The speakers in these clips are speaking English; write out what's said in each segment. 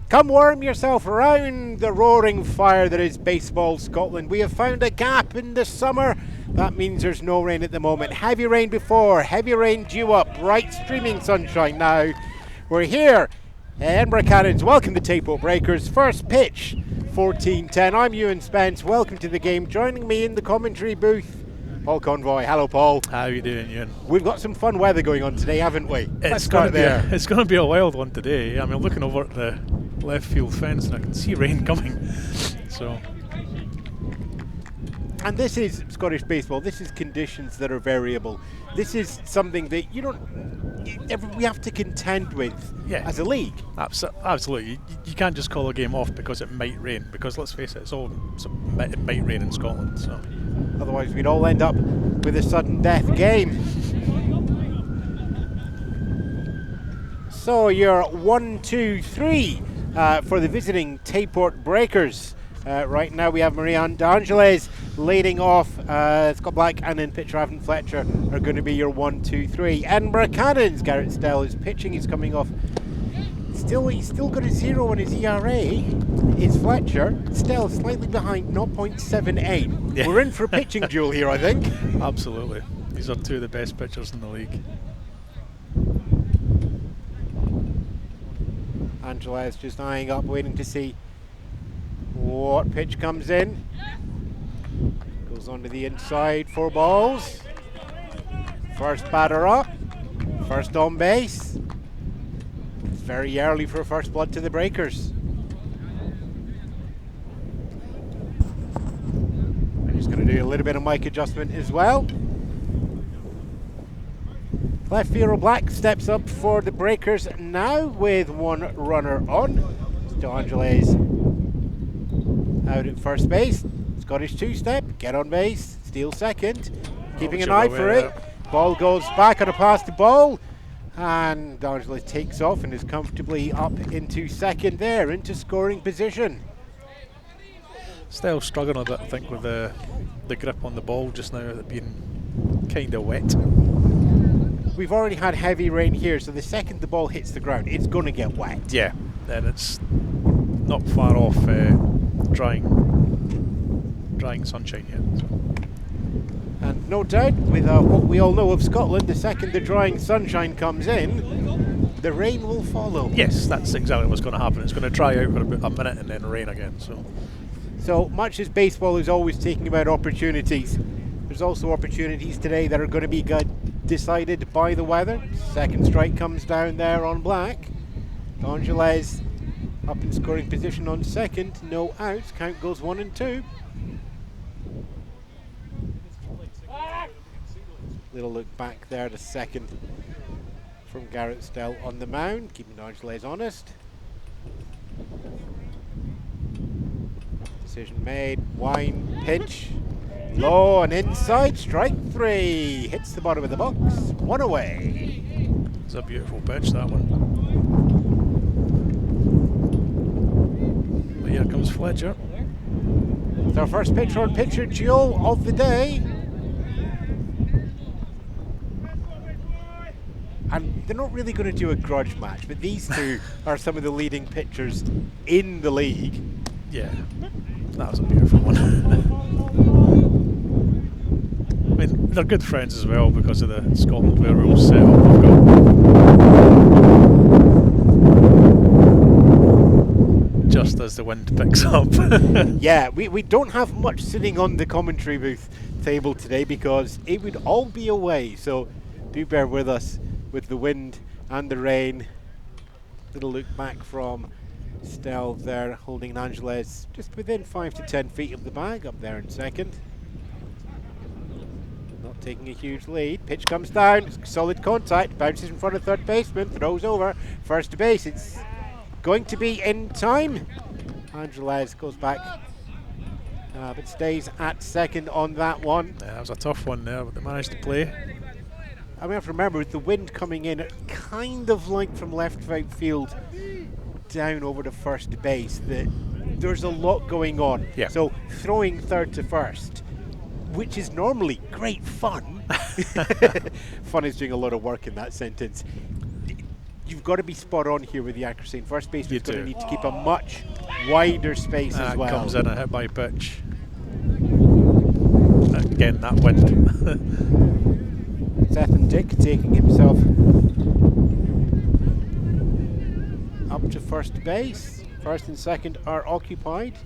Come warm yourself around the roaring fire that is Baseball Scotland. We have found a gap in the summer. That means there's no rain at the moment. Heavy rain before, heavy rain due up, bright streaming sunshine now. We're here, Edinburgh Cannons. Welcome to Tayport Breakers. First pitch, 14:10. I'm Ewan Spence. Welcome to the game. Joining me in the commentary booth, Paul Convoy. Hello, Paul. How are you doing, Ewan? We've got some fun weather going on today, haven't we? It's going to be a wild one today. I mean, looking over at the left field fence and I can see rain coming. And this is Scottish baseball. This is conditions that are variable. This is something that we have to contend with as a league. Absolutely. You can't just call a game off because it might rain, because let's face it, it might rain in Scotland. So otherwise we'd all end up with a sudden death game. So you're 1-2-3 for the visiting Tayport Breakers. Right now we have Marie-Anne D'Angeles leading off. Scott Black and then pitcher Avon Fletcher are going to be your 1-2-3. Edinburgh Cannons, Garrett Stell is pitching. He's coming off. He's still got a 0 on his ERA. Is Fletcher. Stell slightly behind, 0.78. Yeah. We're in for a pitching duel here, I think. Absolutely. These are two of the best pitchers in the league. Angela is just eyeing up, waiting to see what pitch comes in. Goes on to the inside, 4 balls. First batter up, first on base. It's very early for first blood to the Breakers. I'm just going to do a little bit of mic adjustment as well. Left fielder Black steps up for the Breakers now with 1 runner on. D'Angeles out at first base. Scottish 2-step, get on base, steal second, keeping an eye for it. Ball goes back on a pass to ball, and D'Angeles takes off and is comfortably up into second there, into scoring position. Still struggling a bit, I think, with the grip on the ball just now, it being kind of wet. We've already had heavy rain here, so the second the ball hits the ground, it's going to get wet. Yeah, and it's not far off drying sunshine yet. So. And no doubt, with what we all know of Scotland, the second the drying sunshine comes in, the rain will follow. Yes, that's exactly what's going to happen. It's going to dry out for about a minute and then rain again. So much as baseball is always taking about opportunities, there's also opportunities today that are going to be decided by the weather. Second strike comes down there on Black. D'Angeles up in scoring position on second, no outs, count goes 1 and 2. Little look back there to second from Garrett Stell on the mound, keeping D'Angeles honest. Decision made, wind, pitch, low and inside, strike 3. Hits the bottom of the box, 1 away. It's a beautiful pitch, that one. Here comes Fletcher. It's our first pitcher on pitcher duel of the day. And they're not really going to do a grudge match, but these two are some of the leading pitchers in the league. Yeah, that was a beautiful one. I mean, they're good friends as well because of the Scotland where we're all set up. Just as the wind picks up. Yeah, we don't have much sitting on the commentary booth table today because it would all be away, so do bear with us with the wind and the rain. Little look back from Stell there, holding D'Angeles just within 5 to 10 feet of the bag, up there in second. Not taking a huge lead. Pitch comes down, solid contact, bounces in front of third baseman, throws over, first to base. It's going to be in time. D'Angeles goes back, but stays at second on that one. Yeah, that was a tough one there, but they managed to play. I mean, I have to remember, with the wind coming in, kind of like from left field down over to first base, that there's a lot going on. Yeah. So throwing third to first, which is normally great fun. Fun is doing a lot of work in that sentence. you've got to be spot on here with the accuracy. And first baseman's going to do. need to keep a much wider space as well. Comes in a hit by pitch. Again, that wind. Seth and Dick taking himself up to first base. First and second are occupied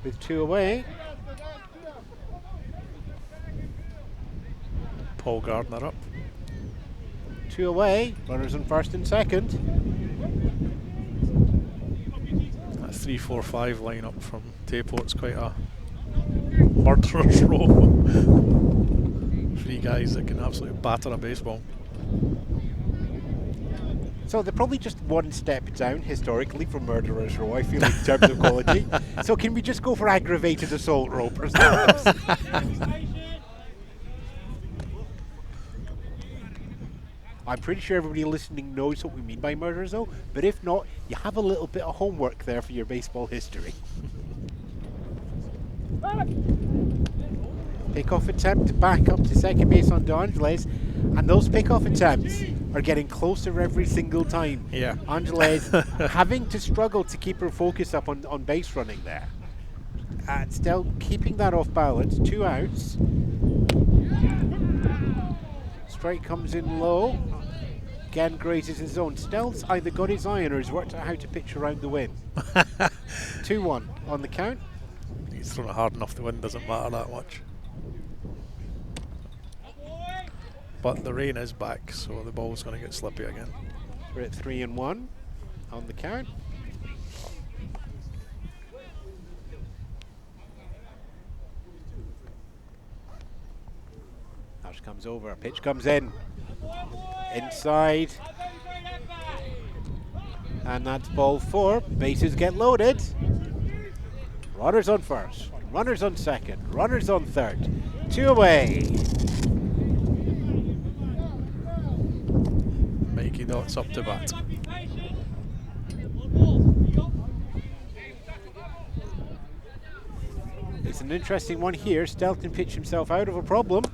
with 2 away. Paul Gardner up. 2 away, runners on first and second. That 3-4-5 lineup from Tayport's quite a murderer's row. 3 guys that can absolutely batter a baseball. So they're probably just one step down historically from murderer's row, I feel, in terms of quality. So can we just go for aggravated assault ropers? I'm pretty sure everybody listening knows what we mean by murderers, though. But if not, you have a little bit of homework there for your baseball history. Pickoff attempt back up to second base on D'Angeles, and those pickoff attempts are getting closer every single time. Yeah. Angeles having to struggle to keep her focus up on base running there. And still keeping that off balance. 2 outs. Strike comes in low. Again grazes his zone. Still's either got his eye on or has worked out how to pitch around the wind. 2-1 on the count. He's thrown it hard enough, the wind doesn't matter that much. But the rain is back, so the ball's going to get slippy again. We're at 3-1 on the count. Ash comes over, pitch comes in. Inside. And that's ball 4. Bases get loaded. Runners on first, runners on second, runners on third. 2 away. Mikey Dots up to bat. It's an interesting one here. Stelton pitch himself out of a problem.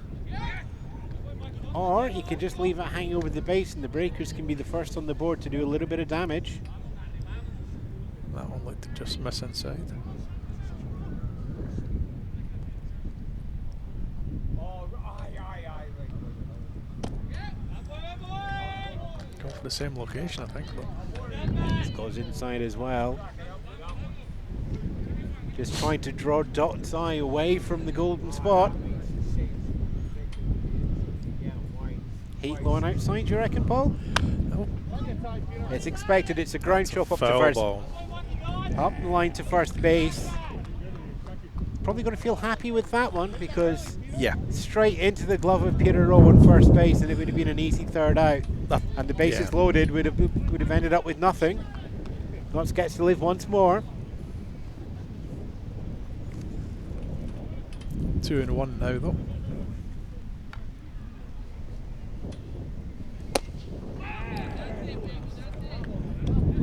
Or he can just leave it hang over the base and the Breakers can be the first on the board to do a little bit of damage. That one looked to just miss inside. Go for the same location, I think. This goes inside as well. Just trying to draw Dot's eye away from the golden spot. Heat low and outside, you reckon, Paul? No. It's expected. It's a ground chop up to Foul first. ball. Up the line to first base. Probably going to feel happy with that one because straight into the glove of Peter Rowe on first base, and it would have been an easy third out. And the bases loaded would have ended up with nothing. Dots gets to live once more. 2-1 now, though.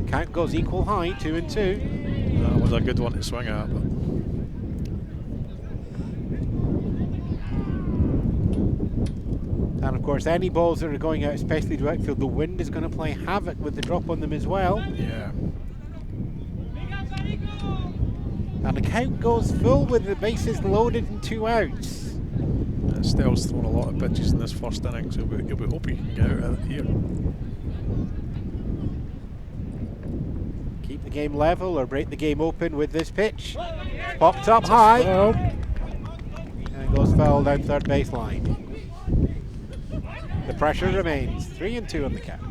Count goes equal high, 2-2. That was a good one to swing at. But and of course, any balls that are going out, especially to outfield, the wind is going to play havoc with the drop on them as well. yeah. And the count goes full with the bases loaded and 2 outs. Stell's thrown a lot of pitches in this first inning, so we hope he can get out of it here. Keep the game level or break the game open with this pitch. Popped up high. And it goes foul down third baseline. The pressure remains. 3-2 on the count.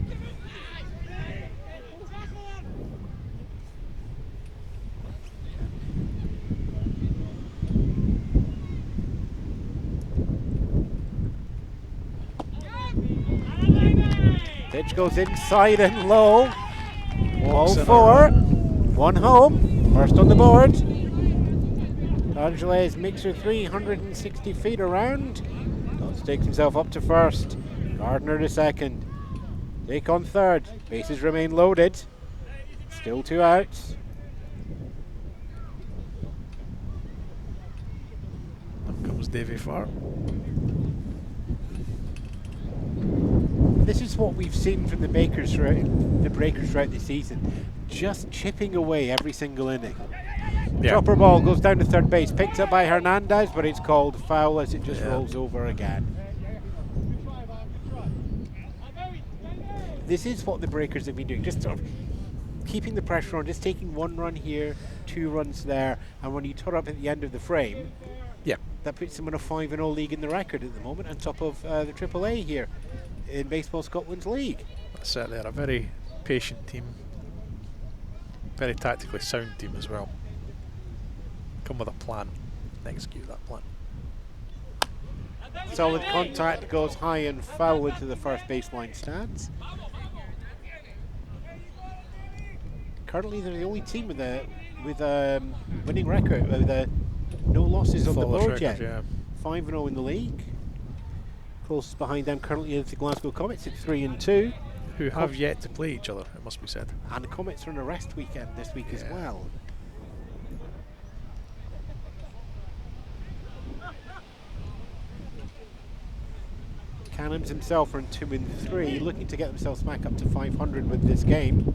Pitch goes inside and low. Ball 4. 1 home. First on the board. Angeles makes her 360 feet around. Dots takes himself up to first. Gardner to second. Take on third. Bases remain loaded. Still 2 outs. Up comes Davy Farr. this is what we've seen from the breakers throughout the season, just chipping away every single inning. Yeah. Dropper ball goes down to third base, picked up by Hernandez, but it's called foul as it just rolls over again. This is what the breakers have been doing, just sort of keeping the pressure on, just taking 1 run here, 2 runs there, and when you turn up at the end of the frame, that puts them in a 5-0 league in the record at the moment, on top of the AAA here in Baseball Scotland's league. Certainly are a very patient team, very tactically sound team as well. Come with a plan and execute that plan. Solid contact, goes high and foul into the first baseline stands. Currently, they're the only team with a winning record, with no losses on the board yet. 5-0 in the league. Closest behind them currently is the Glasgow Comets at 3-2. Who have yet to play each other, it must be said. And the Comets are on a rest weekend this week as well. Cannons himself are in 2-3, looking to get themselves back up to 500 with this game.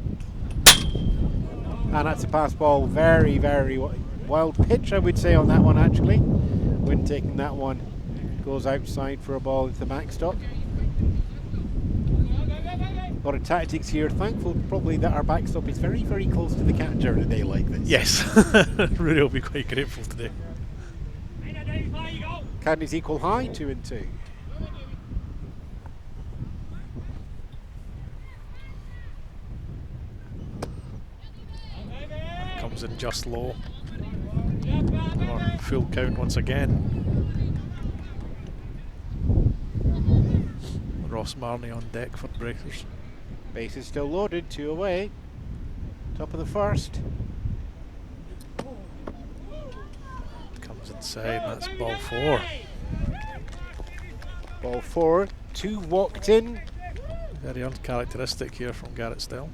And that's a pass ball, very, very wild pitch, I would say, on that one actually. When taking that one, goes outside for a ball into the backstop. A lot of tactics here. Thankful probably that our backstop is very, very close to the catcher in a day like this. Yes, Rudy will be quite grateful today. Cannons equal high, 2-2. Comes in just low. Or full count once again. Ross Marnie on deck for the breakers. Base is still loaded, 2 away. Top of the first. Comes inside, and that's ball 4. Ball 4, 2 walked in. Very uncharacteristic here from Garrett Stell.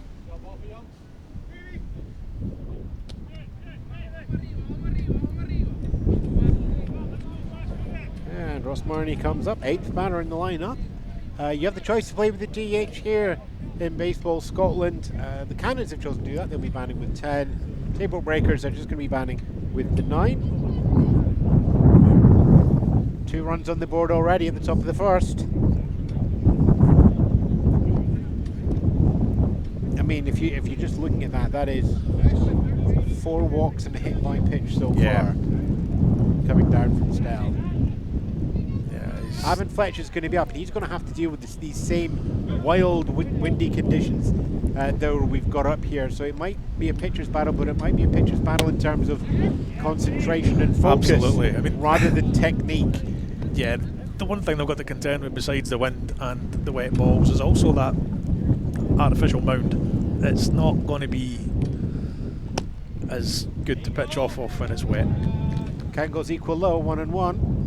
And Ross Marnie comes up, 8th batter in the lineup. You have the choice to play with the DH here in Baseball Scotland. The Cannons have chosen to do that. They'll be batting with 10. Tayport Breakers are just going to be batting with the 9. 2 runs on the board already at the top of the first. I mean, if you're just looking at that, that is 4 walks and a hit by pitch so far coming down from Stell. Ivan Fletcher's going to be up, and he's going to have to deal with these same wild, windy conditions that we've got up here. So it might be a pitcher's battle, but it might be a pitcher's battle in terms of concentration and focus, absolutely. I mean, rather than technique. Yeah, the one thing they've got to contend with besides the wind and the wet balls is also that artificial mound. It's not going to be as good to pitch off of when it's wet. Count goes equal low, 1-1.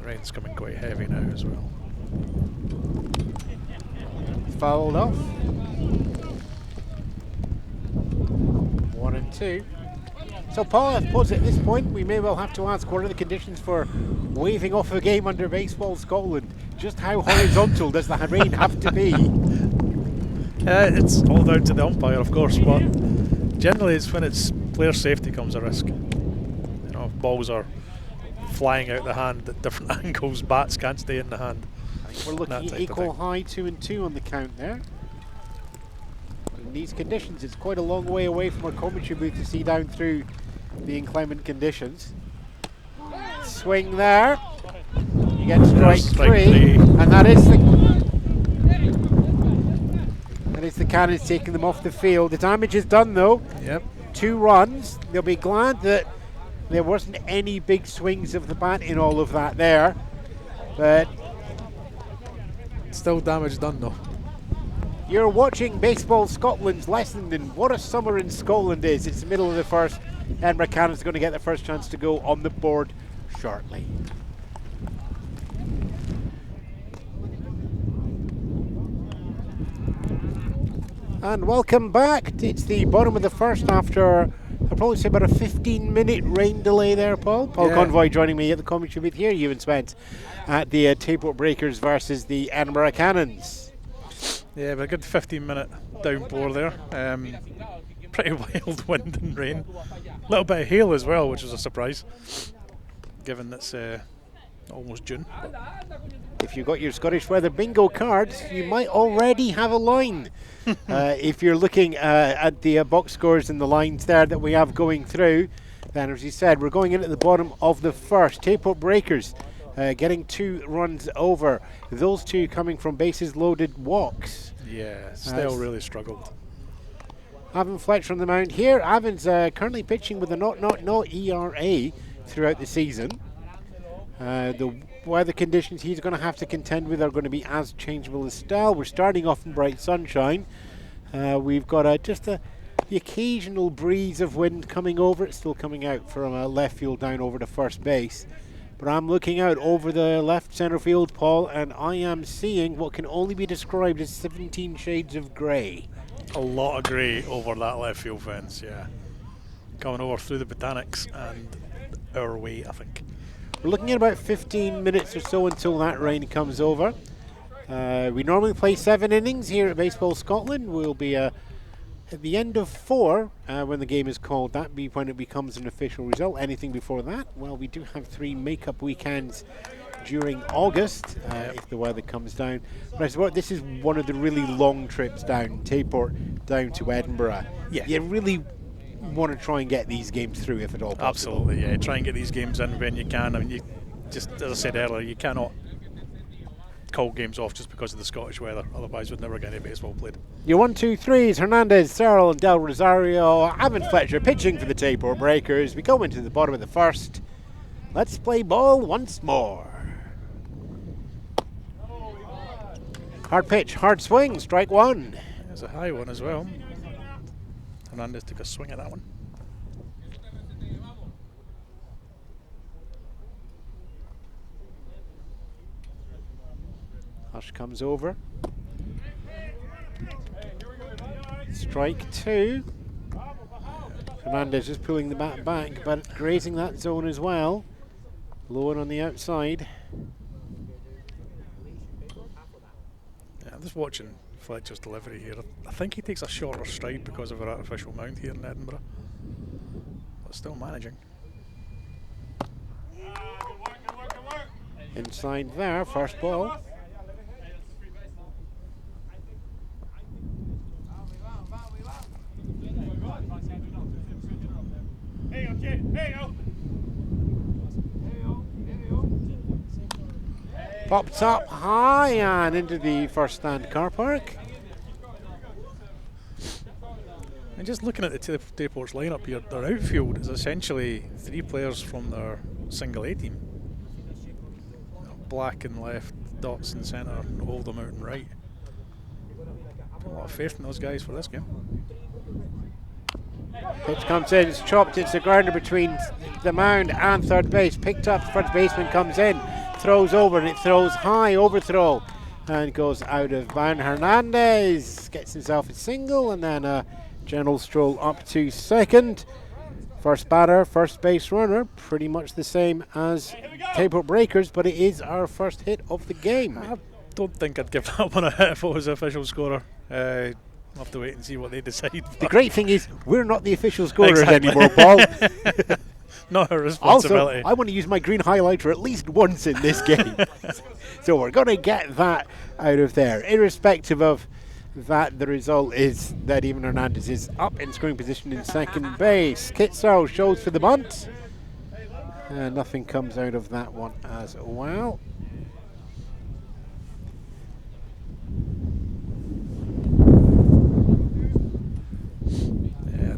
Rain's coming quite heavy now as well. Fouled off. 1-2. So Paul, I suppose at this point we may well have to ask, what are the conditions for waving off a game under Baseball Scotland? Just how horizontal does the rain have to be? It's all down to the umpire, of course, but generally it's when it's player safety comes a risk. You know, if balls are flying out the hand at different angles, bats can't stay in the hand. I think we're looking at equal high, 2-2 on the count there. In these conditions, it's quite a long way away from our commentary booth to see down through the inclement conditions. Swing there. You get strike three, and that is the Cannons taking them off the field. The damage is done though. Yep. 2 runs. They'll be glad that there wasn't any big swings of the bat in all of that there, but still damage done though. You're watching Baseball Scotland's lesson in what a summer in Scotland is. It's the middle of the first. Edinburgh Cannons going to get their first chance to go on the board shortly. And welcome back. It's the bottom of the first after a I'll probably say about a 15-minute rain delay there, Paul. Paul Convoy joining me at the commentary booth here. Ewan Spence at the Tayport Breakers versus the Edinburgh Cannons. Yeah, but a good 15-minute downpour there. Pretty wild wind and rain. A little bit of hail as well, which was a surprise, given it's almost June. If you've got your Scottish Weather Bingo card, you might already have a line. If you're looking at the box scores and the lines there that we have going through, then as you said, we're going in at the bottom of the first. Tayport Breakers getting 2 runs over. Those 2 coming from bases loaded walks. Yeah, still really struggled. Avon Fletcher on the mound here. Avon's currently pitching with a not ERA throughout the season. The weather conditions he's going to have to contend with are going to be as changeable as style. We're starting off in bright sunshine. We've got just the occasional breeze of wind coming over. It's still coming out from left field down over to first base. But I'm looking out over the left centre field, Paul, and I am seeing what can only be described as 17 shades of grey. A lot of grey over that left field fence, yeah. Coming over through the Botanics and our way, I think. We're looking at about 15 minutes or so until that rain comes over. We normally play 7 innings here at Baseball Scotland. We'll be at the end of 4 when the game is called. That be when it becomes an official result. Anything before that, well, we do have 3 make-up weekends during August if the weather comes down. But I suppose this is one of the really long trips down, Tayport down to Edinburgh. Yeah. You really want to try and get these games through if at all possible. Absolutely, yeah. Try and get these games in when you can. I mean, you just, as I said earlier, you cannot call games off just because of the Scottish weather. Otherwise, we'd never get any baseball played. Your 1, 2, 3s, Hernandez, Searle and Del Rosario. Avon Fletcher pitching for the Tayport Breakers. We go into the bottom of the first. Let's play ball once more. Hard pitch, hard swing, strike 1. There's a high one as well. Hernandez took a swing at that one. Hush comes over. Strike 2. Hernandez just pulling the bat back, but grazing that zone as well. Low and on the outside. Yeah, I'm just watching Fletcher's delivery here. I think he takes a shorter stride because of our artificial mound here in Edinburgh, but still managing. Inside there, first ball. Popped up high and into the first stand car park. And just looking at the Tayport's lineup here, their outfield is essentially 3 players from their single A team. Black in left, Dots in centre, and Oldham out in right. Put a lot of faith in those guys for this game. Pitch comes in, it's chopped, it's a grounder between the mound and third base. Picked up, the first baseman comes in, throws over, and it throws high, overthrow, and goes out of bounds. Hernandez gets himself a single, and then a general stroll up to second. First batter, first base runner, pretty much the same as Tayport Breakers, but it is our first hit of the game. I don't think I'd give that one a hit if I was the official scorer. I'll have to wait and see what they decide. The great thing is, we're not the official scorers anymore, Paul. Not a responsibility. Also, I want to use my green highlighter at least once in this game. So we're going to get that out of there. Irrespective of that, the result is that Evan Hernandez is up in scoring position in second base. Kit Searle shows for the bunt. Nothing comes out of that one as well.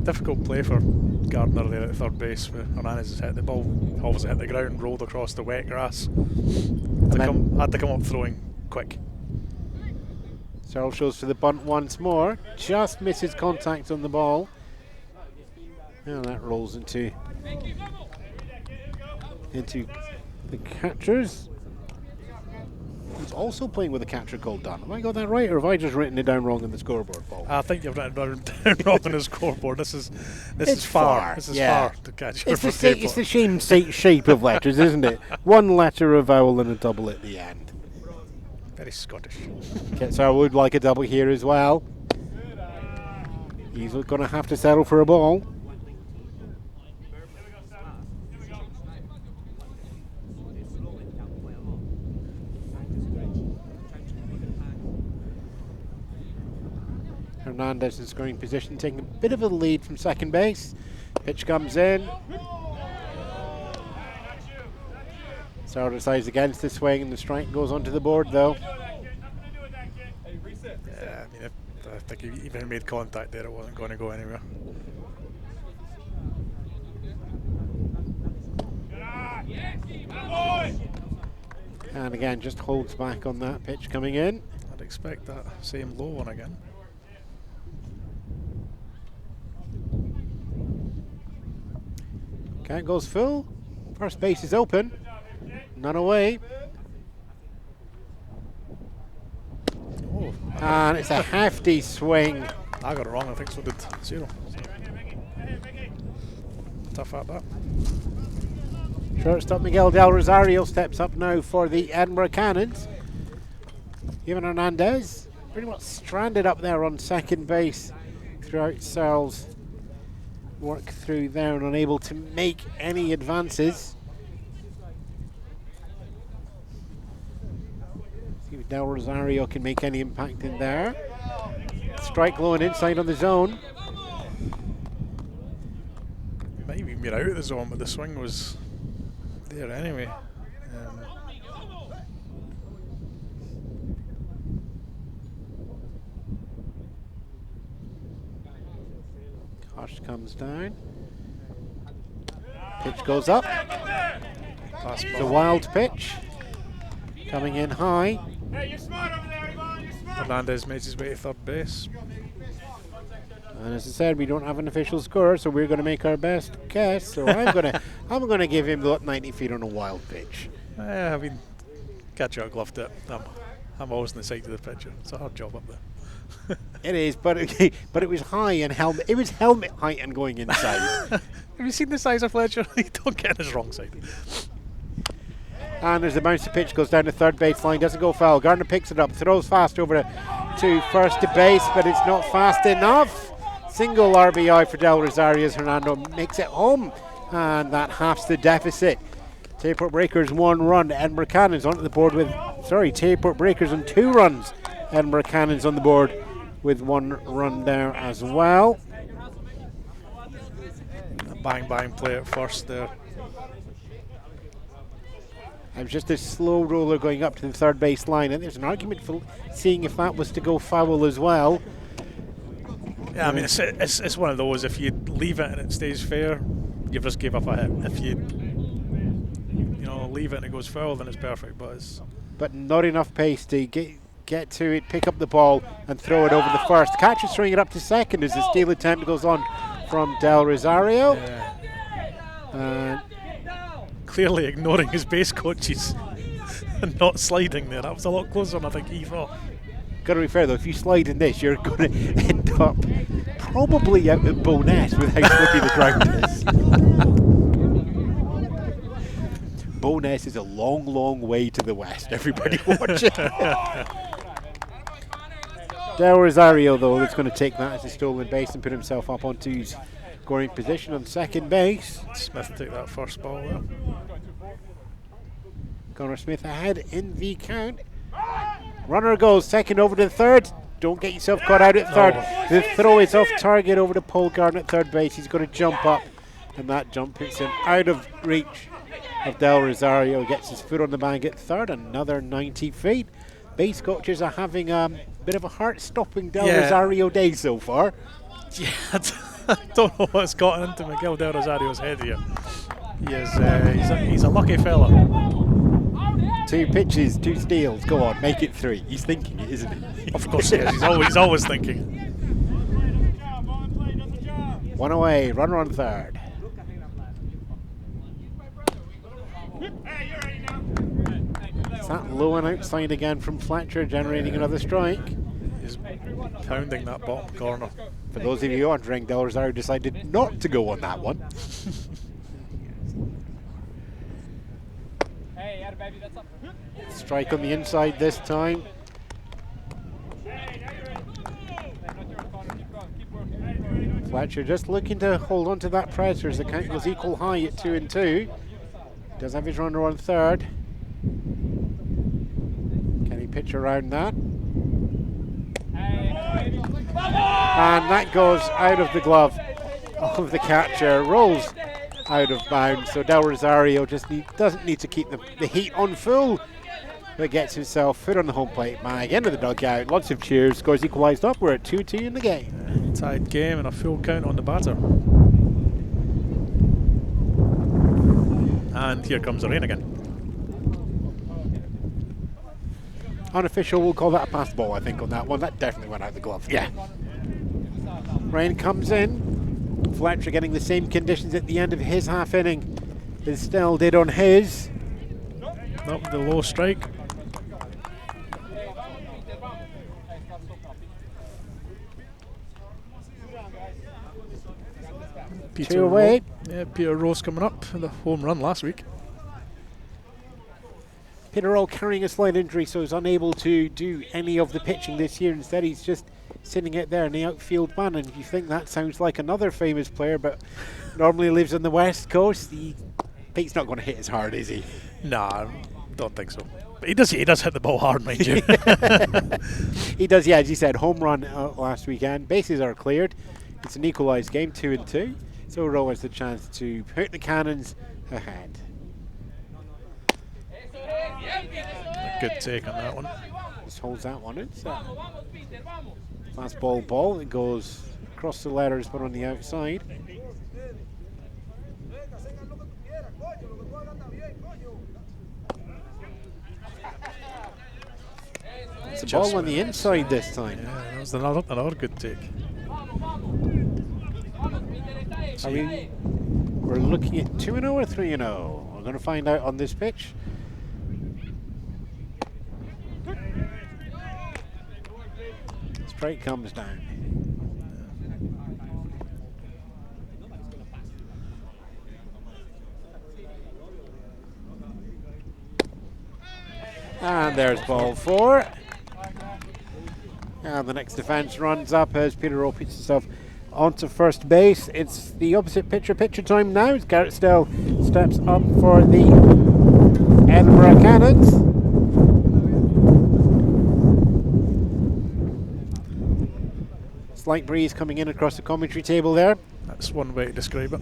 Difficult play for Gardner there at third base. Hernandez has hit the ball, obviously hit the ground, rolled across the wet grass. Had to come up throwing quick. Searle shows for the bunt once more. Just misses contact on the ball. And that rolls into the catchers. who's also playing with a catcher called Dan. Have I got that right, or have I just written it down wrong on the scoreboard, Paul? I think you've written it wrong on the scoreboard. This is far. This is far to catch. It's the same shape of letters, isn't it? One letter, a vowel, and a double at the end. Very Scottish. Kitsar would like a double here as well. He's going to have to settle for a ball. Hernandez in scoring position, taking a bit of a lead from second base. Pitch comes in. Sauer decides against the swing, and the strike goes onto the board, though. Yeah, I mean, I think he even made contact there, it wasn't going to go anywhere. And again, just holds back on that pitch coming in. I'd expect that same low one again. Count goes full. First base is open. None away. Oh, And it's a hefty swing. I got it wrong. I think so did Zero. Tough at that. Shortstop Miguel Del Rosario steps up now for the Edinburgh Cannons. Evan Hernandez pretty much stranded up there on second base throughout Searle's work through there and unable to make any advances. See if Del Rosario can make any impact in there. Strike low and inside on the zone. He might even be out of the zone, but the swing was there anyway. Kosh comes down. Pitch goes up. The wild pitch. Coming in high. Hernandez makes his way to third base. And as I said, we don't have an official score, so we're going to make our best guess. So I'm going to give him the 90 feet on a wild pitch. I mean, catcher gloved it. I'm always on the side of the pitcher. It's a hard job up there. It is, but it was high and helmet. It was helmet height and going inside. Have you seen the size of Fletcher? He don't get on his wrong side. And there's a bounce. The pitch goes down the third base line. Doesn't go foul. Gardner picks it up, throws fast over to first to base, but it's not fast enough. Single RBI for Del Rosario as Hernando makes it home, and that halves the deficit. Tayport Breakers 1 run. Edinburgh Cannons onto the board with Tayport Breakers on 2 runs. Edinburgh Cannons on the board with 1 run there as well. A bang play at first there. It was just a slow roller going up to the third base line, and there's an argument for seeing if that was to go foul as well. Yeah, I mean, it's one of those, if you leave it and it stays fair, you've just gave up a hit. If you leave it and it goes foul, then it's perfect. But not enough pace to get to it, pick up the ball and throw it over the first. Catcher throwing it up to second as the steal attempt goes on from Del Rosario. Yeah. Clearly ignoring his base coaches and not sliding there. That was a lot closer than I think he thought. Got to be fair though, if you slide in this, you're going to end up probably out at Bowness with how slippy the ground is. Bowness is a long, long way to the west. Everybody watch it. Del Rosario, though, is going to take that as a stolen base and put himself up onto his scoring position on second base. Smith took that first ball there. Connor Smith ahead in the count. Runner goes second over to the third. Don't get yourself caught out at third. The throw is off target over to Paul Gardner at third base. He's going to jump up, and that jump puts him out of reach of Del Rosario. Gets his foot on the bag at third. Another 90 feet. Base coaches are having a bit of a heart-stopping Del Rosario day so far. Yeah, I don't know what's gotten into Miguel Del Rosario's head here. He's a lucky fella. 2 pitches, 2 steals. Go on, make it 3. He's thinking it, isn't he? Of course he is. He's always thinking. 1 away, runner on third. Is that low and outside again from Fletcher, generating another strike? He's pounding that bottom corner. For those of you wondering, Del Rosario decided not to go on that one. Strike on the inside this time. Fletcher just looking to hold on to that pressure as the count goes equal high at 2-2. Does have his runner on third. Can he pitch around that? And that goes out of the glove of the catcher, rolls out of bounds. So Del Rosario just doesn't need to keep the heat on full, but gets himself foot on the home plate bag into the dugout. Lots of cheers. Scores equalised up. We're at 2-2 in the game. Tied game and a full count on the batter. And here comes the rain again. Unofficial, we'll call that a pass ball, I think, on that one. That definitely went out the glove. Yeah. Rain comes in. Fletcher getting the same conditions at the end of his half inning as Stell did on his. Up the low strike. Two away. Yeah, Peter Rose coming up, the home run last week. Peter Rowe carrying a slight injury, so he's unable to do any of the pitching this year. Instead, he's just sitting out there in the outfield man. And if you think that sounds like another famous player, but normally lives on the West Coast, Pete's not going to hit as hard, is he? Nah, don't think so. But he does hit the ball hard, mind you. He does, yeah, as you said, home run last weekend. Bases are cleared. It's an equalised game, 2-2. So Rowe has the chance to put the Cannons ahead. A good take on that one. Just holds that one in. Fastball ball. It goes across the letters but on the outside. It's a ball on the inside this time. Yeah, that was another good take. We're looking at 2-0 or 3-0. We're going to find out on this pitch. Strike comes down. And there's ball 4. And the next defence runs up as Peter Rowe puts himself onto first base. It's the opposite pitcher time now as Garrett Stell steps up for the Edinburgh Cannons. Slight breeze coming in across the commentary table there. That's one way to describe it.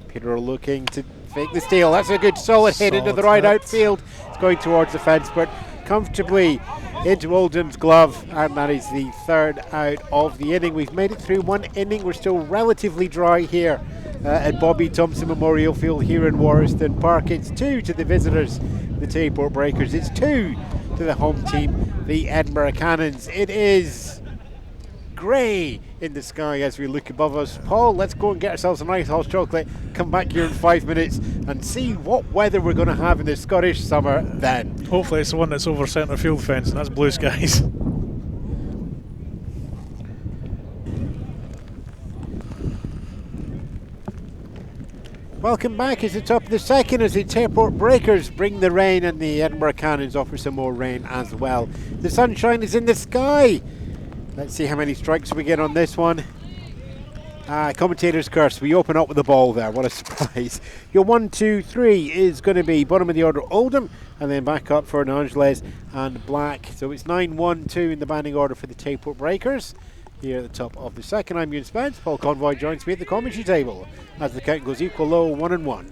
Peter looking to fake the steal. That's a good solid hit into the right outfield. It's going towards the fence, but comfortably into Oldham's glove, and that is the third out of the inning. We've made it through one inning. We're still relatively dry here at Bobby Thompson Memorial Field here in Warriston Park. It's 2 to the visitors, the Tayport Breakers. It's 2 to the home team, the Edinburgh Cannons. It is grey in the sky as we look above us. Paul, let's go and get ourselves a nice hot chocolate, come back here in 5 minutes and see what weather we're going to have in the Scottish summer then. Hopefully it's the one that's over centre field fence, and that's blue skies. Welcome back. It's the top of the second as the Tayport Breakers bring the rain, and the Edinburgh Cannons offer some more rain as well. The sunshine is in the sky. Let's see how many strikes we get on this one. Commentator's curse. We open up with the ball there. What a surprise. Your 1-2-3 is going to be bottom of the order Oldham, and then back up for Angeles and Black. So it's 9-1-2 in the batting order for the Tayport Breakers. Here at the top of the second, I'm Ewan Spence. Paul Convoy joins me at the commentary table as the count goes equal low, 1-1.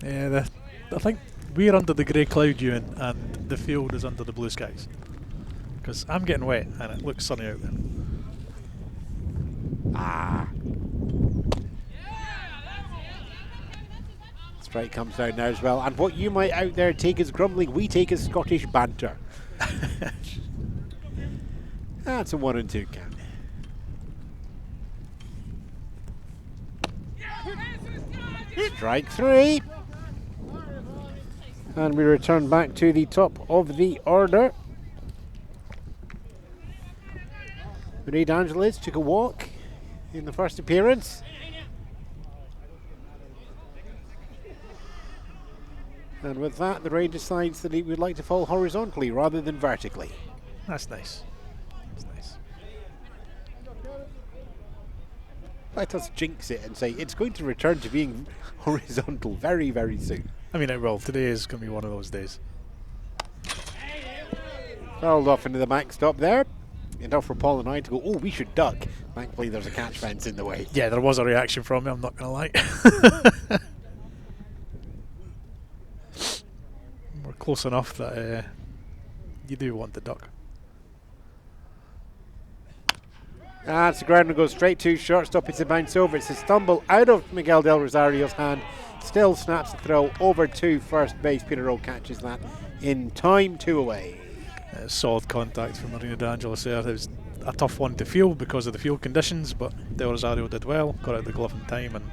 Yeah, I think we're under the grey cloud, Ewan, and the field is under the blue skies. Because I'm getting wet and it looks sunny out there. Strike comes down now as well. And what you might out there take as grumbling, we take as Scottish banter. That's a 1-2 count. Strike 3. And we return back to the top of the order. Marie D'Angelis took a walk in the first appearance. And with that, the Ray decides that he would like to fall horizontally rather than vertically. That's nice. That's nice. Let us jinx it and say it's going to return to being horizontal very, very soon. I mean, it will. Today is going to be one of those days. Fouled off into the backstop there. Enough for Paul and I to go, oh, we should duck. Thankfully, there's a catch fence in the way. Yeah, there was a reaction from me, I'm not going to lie. We're close enough that you do want the duck. It's the ground and goes straight to shortstop. It's a bounce over. It's a stumble out of Miguel Del Rosario's hand. Still snaps the throw over to first base. Peter Rowe catches that in time, 2 away. Solid contact from Marina D'Angelis there. It was a tough one to field because of the field conditions, but Del Rosario did well, got out of the glove in time and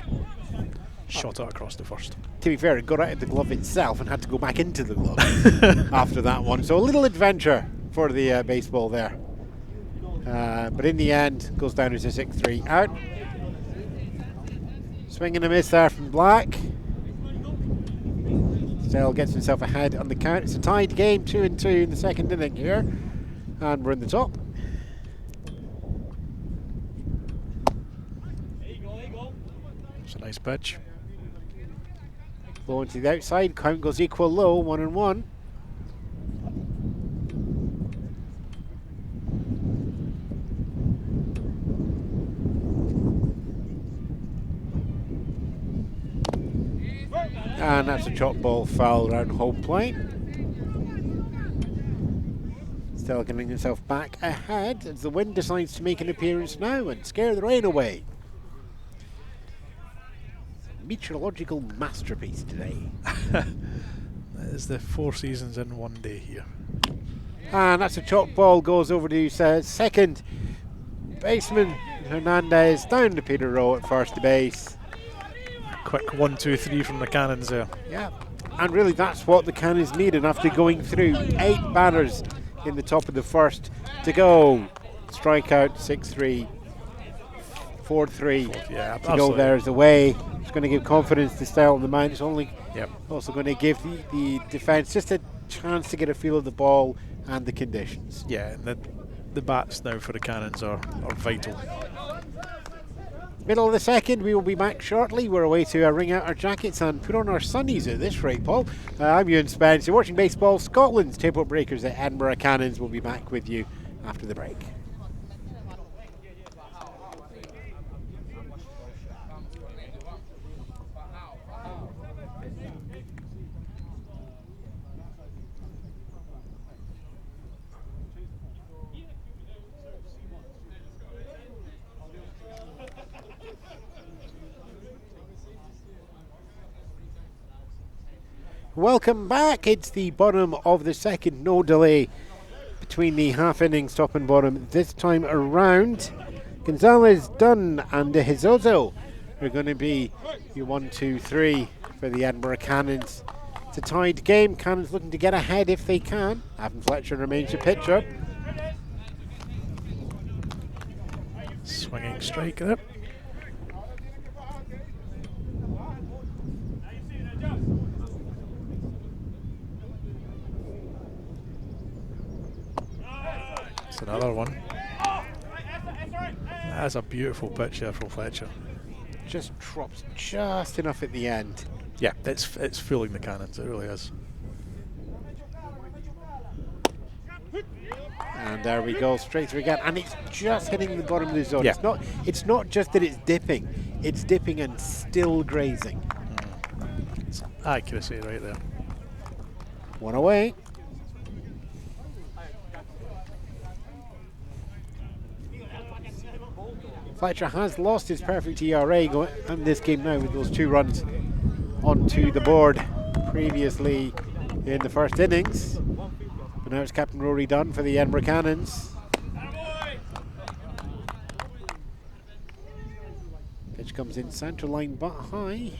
shot it across the first. To be fair, it got out of the glove itself and had to go back into the glove after that one. So a little adventure for the baseball there. But in the end, goes down as a 6-3 out. Swing and a miss there from Black. Still gets himself ahead on the count. It's a tied game, 2-2 in the second inning here. And we're in the top. It's a nice pitch. Low into the outside, count goes equal low, 1-1. And that's a chop ball foul around home plate. Still getting himself back ahead as the wind decides to make an appearance now and scare the rain away. Meteorological masterpiece today. That is the 4 seasons in one day here. And that's a chop ball, goes over to second baseman Hernandez, down to Peter Rowe at first base. Quick 1, 2, 3 from the Cannons there. Yeah, and really that's what the Cannons needed after going through 8 batters in the top of the first to go. Strikeout, 6-3, 4-3. Yeah, to go there as a way. It's going to give confidence to Style on the mound. It's only also going to give the defence just a chance to get a feel of the ball and the conditions. Yeah, and the bats now for the Cannons are vital. Middle of the second, we will be back shortly. We're away to wring out our jackets and put on our sunnies at this rate, Paul. I'm Ewan Spence. You're watching Baseball Scotland's Tayport Breakers at Edinburgh Cannons. We'll be back with you after the break. Welcome back. It's the bottom of the second, no delay between the half innings, top and bottom this time around. Gonzalez, Dunn and Hizozo are going to be your 1, 2, 3 for the Edinburgh Cannons. It's a tied game. Cannons looking to get ahead if they can. Avon Fletcher remains the pitcher. Swinging strike there. Another one. That's a beautiful pitch there from Fletcher. Just drops just enough at the end. Yeah, it's fooling the Cannons, it really is. And there we go, straight through again, and it's just hitting the bottom of the zone. Yeah. It's not just that it's dipping and still grazing. It's accuracy right there. 1 away. Fletcher has lost his perfect ERA in this game now with those 2 runs onto the board previously in the first innings. But now it's Captain Rory Dunn for the Edinburgh Cannons. Pitch comes in centre line but high.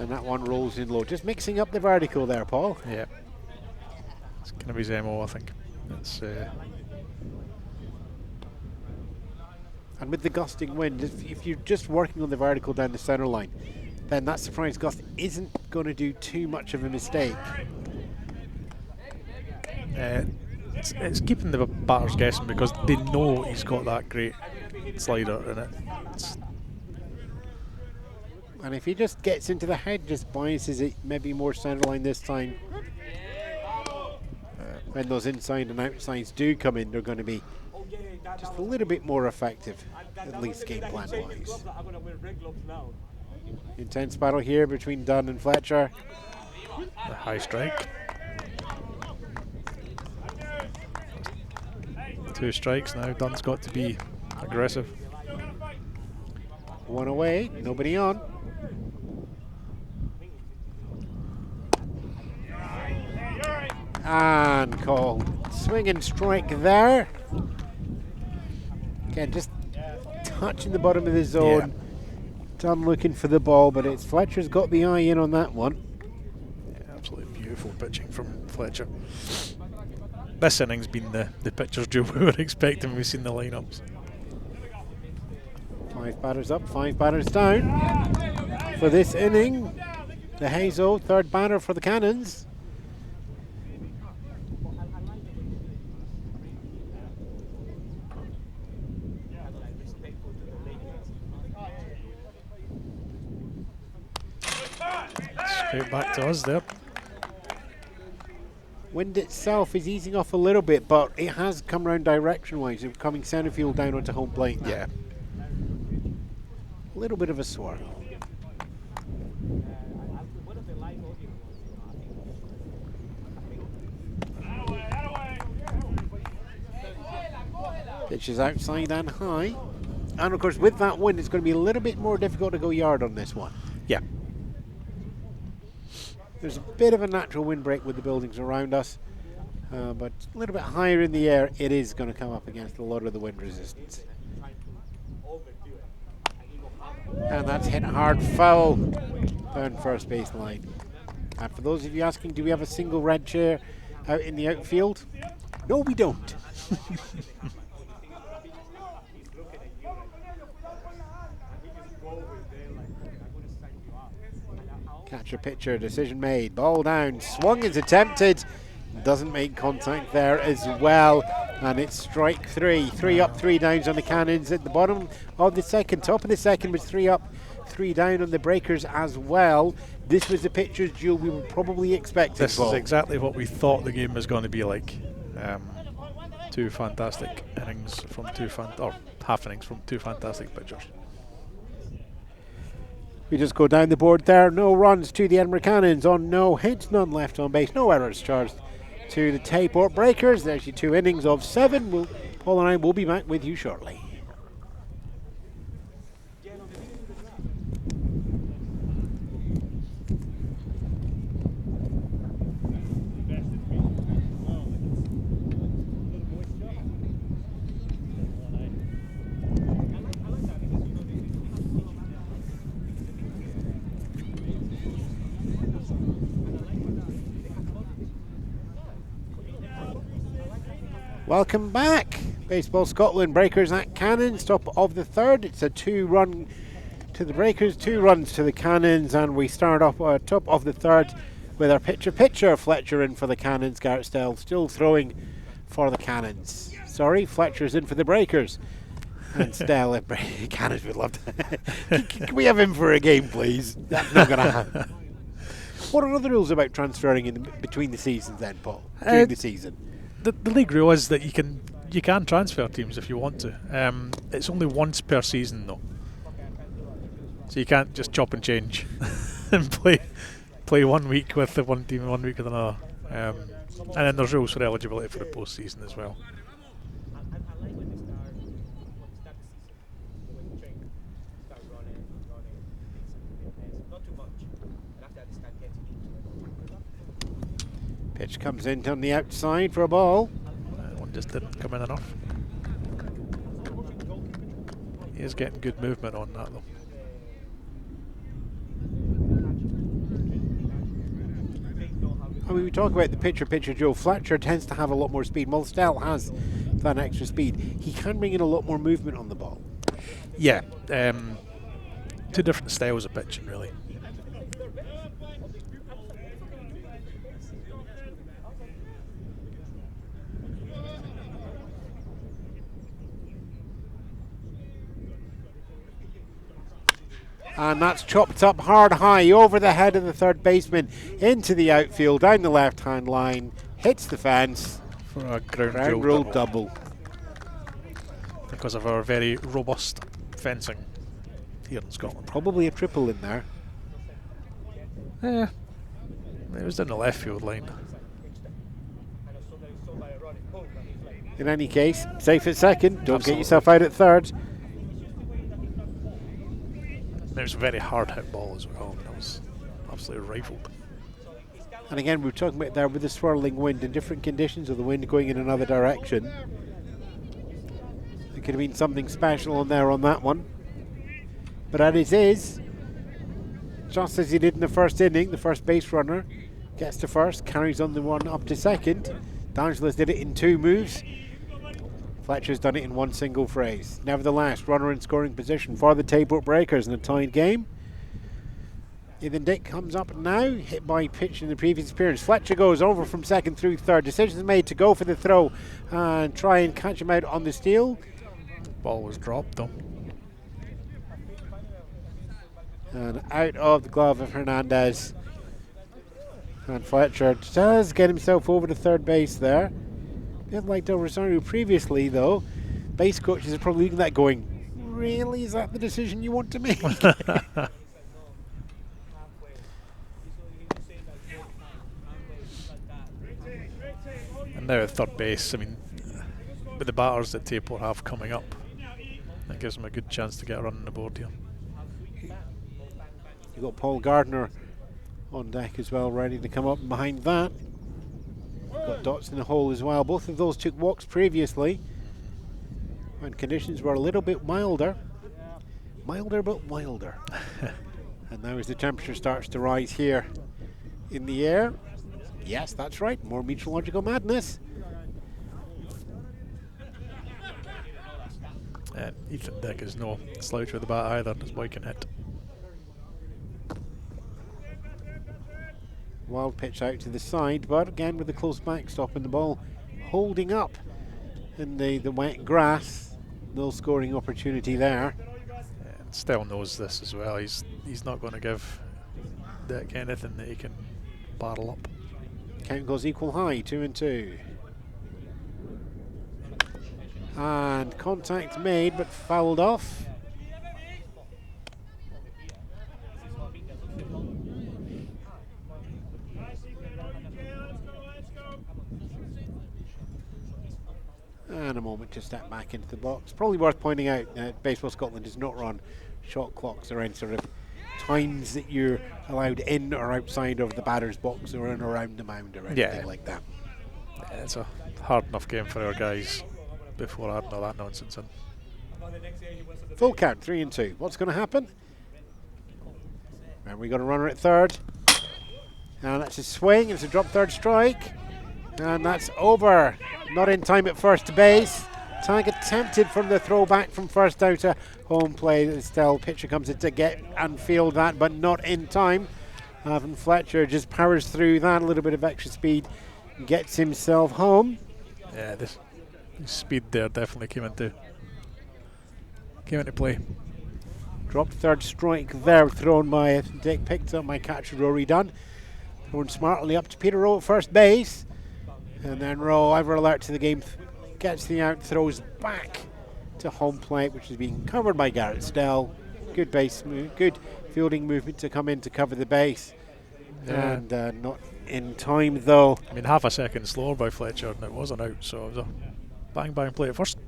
And that one rolls in low. Just mixing up the vertical there, Paul. Yeah. It's going to be his MO, I think. It's, and with the gusting wind, if you're just working on the vertical down the centre line, then that surprise gust isn't going to do too much of a mistake. It's keeping the batters guessing because they know he's got that great slider in it. And if he just gets into the head, just biases it maybe more centre line this time. When those inside and outsides do come in, they're going to be just a little bit more effective, at least game plan wise. Intense battle here between Dunn and Fletcher. The high strike. 2 strikes now. Dunn's got to be aggressive. One away, nobody on. And called. Swing and strike there. Again, just touching the bottom of the zone. Yeah. Dunn looking for the ball, but it's Fletcher's got the eye in on that one. Yeah, absolutely beautiful pitching from Fletcher. This innings been the pitcher's duel we were expecting when we've seen the lineups. 5 batters up, 5 batters down for this inning. The Hazel, 3rd batter for the Cannons. Straight back to us there. Wind itself is easing off a little bit, but it has come round direction-wise. It's coming centre field down onto home plate now. Yeah. A little bit of a swirl. Pitch is outside and high. And of course, with that wind, it's going to be a little bit more difficult to go yard on this one. Yeah. There's a bit of a natural windbreak with the buildings around us, but a little bit higher in the air, it is going to come up against a lot of the wind resistance. And that's hit hard foul down first base line. And for those of you asking, do we have a single red chair out in the outfield? No, we don't. Catcher pitcher, decision made, ball down, swung is attempted, doesn't make contact there as well, and it's strike 3. 3 up, 3 downs on the Cannons at the bottom of the second. Top of the second was 3 up, 3 down on the Breakers as well. This was the pitcher's duel we were probably expecting. This is exactly what we thought the game was going to be like. 2 fantastic innings from half innings from 2 fantastic pitchers. We just go down the board there. No runs to the Edinburgh Cannons on no hits, none left on base, no errors charged to the Tayport Breakers. There's your 2 innings of 7. Paul and I will be back with you shortly. Welcome back. Baseball Scotland, Breakers at Cannons, top of the 3rd. It's a 2-run to the Breakers, 2 runs to the Cannons, and we start off top of the 3rd with our pitcher Fletcher in for the Cannons. Garrett Stell still throwing for the Cannons. Sorry, Fletcher's in for the Breakers. And Stell, Cannons would love to. Can we have him for a game, please? That's not going to happen. What are the rules about transferring in between the seasons then, Paul? During the season? The league rule is that you can transfer teams if you want to. It's only once per season though, so you can't just chop and change and play 1 week with the one team, 1 week with another. And then there's rules for eligibility for the post-season as well. Pitch comes in on the outside for a ball. One just didn't come in enough. He is getting good movement on that though. I mean, we talk about the pitcher Joe Fletcher tends to have a lot more speed. Mulstell has that extra speed. He can bring in a lot more movement on the ball. Yeah, two different styles of pitching, really. And that's chopped up hard high over the head of the third baseman into the outfield, down the left-hand line, hits the fence For a ground rule double. Because of our very robust fencing here in Scotland. Probably a triple in there. It was in the left field line. In any case, safe at second. Don't Absolutely. get yourself out at third. It was a very hard hit ball as well. It was absolutely rifled. And again, we were talking about there with the swirling wind and different conditions of the wind going in another direction. There could have been something special on there on that one. But as it is, just as he did in the first inning, the first base runner gets to first, carries on the one up to second. D'Angelis did it in 2 moves. Fletcher's done it in 1 single phrase. Nevertheless, runner in scoring position for the Tayport Breakers in a tied game. Ethan Dick comes up now, hit by pitch in the previous appearance. Fletcher goes over from second through third. Decisions made to go for the throw and try and catch him out on the steal. Ball was dropped though. And out of the glove of Hernandez. And Fletcher does get himself over to third base there. A bit like Del Rosario previously, though. Base coaches are probably looking at that going, really? Is that the decision you want to make? And now at third base, I mean, with the batters that Tayport have coming up, that gives them a good chance to get a run on the board here. You've got Paul Gardner on deck as well, ready to come up behind that. Got Dots in the hole as well. Both of those took walks previously when conditions were a little bit milder. Milder but wilder. And now as the temperature starts to rise here in the air, yes, that's right, more meteorological madness. And Ethan Dick is no slouch with the bat either. This boy can hit. Wild pitch out to the side, but again with the close backstop and the ball holding up in the wet grass. No scoring opportunity there. And Still knows this as well. He's not going to give Dick anything that he can barrel up. Count goes equal high, 2-2. And contact made but fouled off. And a moment to step back into the box. Probably worth pointing out that Baseball Scotland does not run shot clocks or any sort of times that you're allowed in or outside of the batter's box or in or around the mound or anything like that. Yeah, it's a hard enough game for our guys before adding all that nonsense in. Full count, 3-2. What's going to happen? And we got a runner at third. And that's a swing, it's a drop third strike. And that's over. Not in time at first base. Tag attempted from the throwback from first out to home play. Still, pitcher comes in to get and field that, but not in time. And Fletcher just powers through that. A little bit of extra speed. Gets himself home. Yeah, this speed there definitely came into play. Dropped third strike there, thrown by Dick. Picked up by catcher Rory Dunn. Thrown smartly up to Peter Rowe at first base. And then Rowe, ever alert to the game, gets the out, throws back to home plate, which is being covered by Garrett Stell. Good base move, good fielding movement to come in to cover the base. Yeah. And not in time though. I mean, half a second slower by Fletcher and it wasn't out, so it was a bang play at first.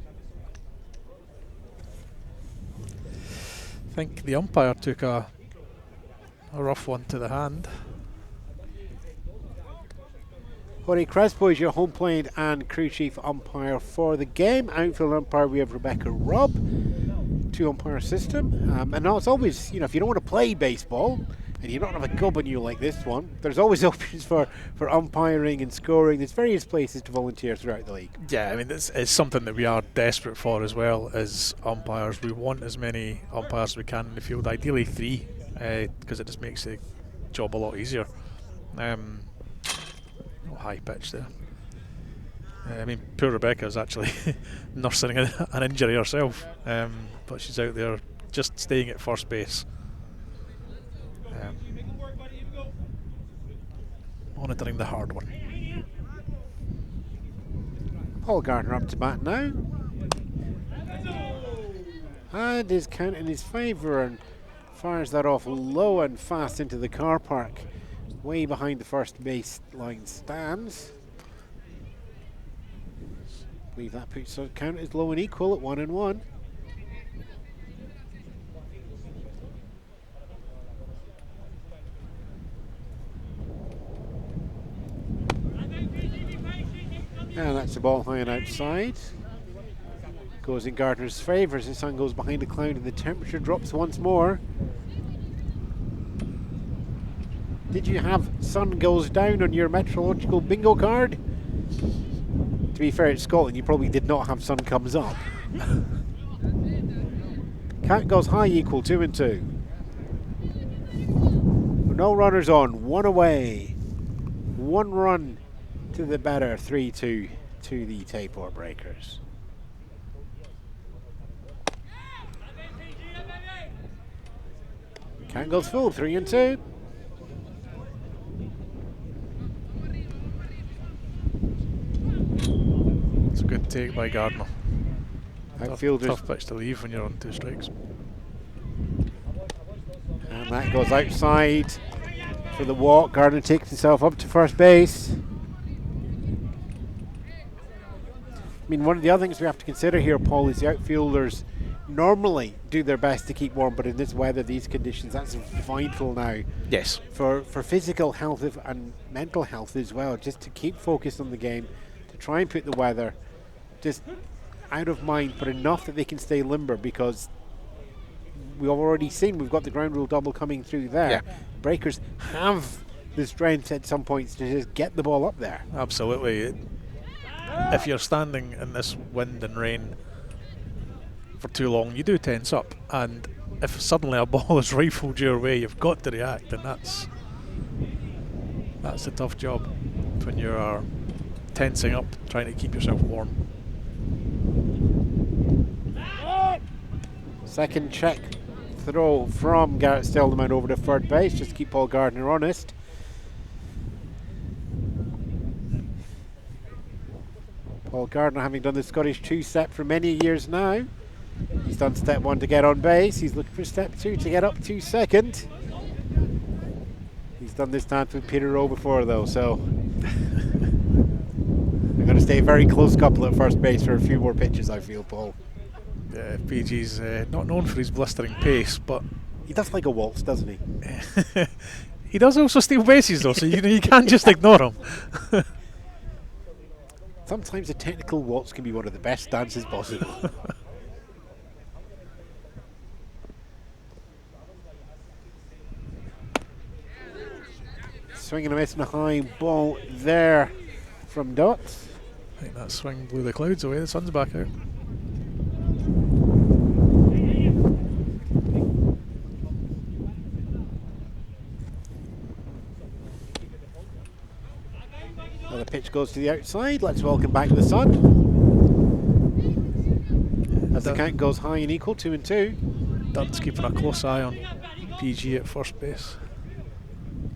I think the umpire took a rough one to the hand. Jorge Crespo is your home plate and crew chief umpire for the game. Outfield umpire, we have Rebecca Robb. 2 umpire system. And now it's always, if you don't want to play baseball, and you don't have a gob on you like this one, there's always options for umpiring and scoring. There's various places to volunteer throughout the league. Yeah, I mean, it's something that we are desperate for as well as umpires. We want as many umpires as we can in the field, ideally 3, because it just makes the job a lot easier. High pitch there. I mean, poor Rebecca's actually nursing an injury herself, but she's out there just staying at first base. Monitoring the hard one. Paul Gardner up to bat now. And his count in his favour and fires that off low and fast into the car park, way behind the first base line stands. I believe that puts the count as low and equal at 1-1. And that's the ball high and outside. Goes in Gardner's favour as the sun goes behind a cloud and the temperature drops once more. Did you have sun goes down on your meteorological bingo card? To be fair, in Scotland you probably did not have sun comes up. Count goes high equal 2-2. No runners on, 1 away. 1 run to the batter, 3-2 to the Tayport Breakers. Count goes full, 3-2. It's a good take by Gardner. Outfielders. Tough pitch to leave when you're on 2 strikes. And that goes outside for the walk. Gardner takes himself up to first base. I mean, one of the other things we have to consider here, Paul, is the outfielders normally do their best to keep warm, but in this weather, these conditions, that's vital now. Yes. For physical health and mental health as well, just to keep focused on the game, to try and put the weather just out of mind, but enough that they can stay limber, because we've already seen we've got the ground rule double coming through there. Yeah. Breakers have the strength at some points to just get the ball up there. Absolutely. If you're standing in this wind and rain for too long, you do tense up, and if suddenly a ball is rifled your way, you've got to react, and that's a tough job when you are tensing up, trying to keep yourself warm. Second check throw from Garrett Steldeman over to third base, just to keep Paul Gardner honest. Paul Gardner, having done the Scottish 2-step for many years now. He's done step 1 to get on base. He's looking for step 2 to get up to second. He's done this dance with Peter Rowe before, though, so I'm going to stay a very close couple at first base for a few more pitches, I feel, Paul. Yeah, PG's not known for his blistering pace, but he does like a waltz, doesn't he? He does also steal bases, though, so you can't just ignore him. Sometimes a technical waltz can be one of the best dances possible. Swinging a miss and a high ball there from Dots. I think that swing blew the clouds away. The sun's back out. Now the pitch goes to the outside. Let's welcome back the sun. As the count goes high and equal, 2-2. Dunn's keeping a close eye on PG at first base.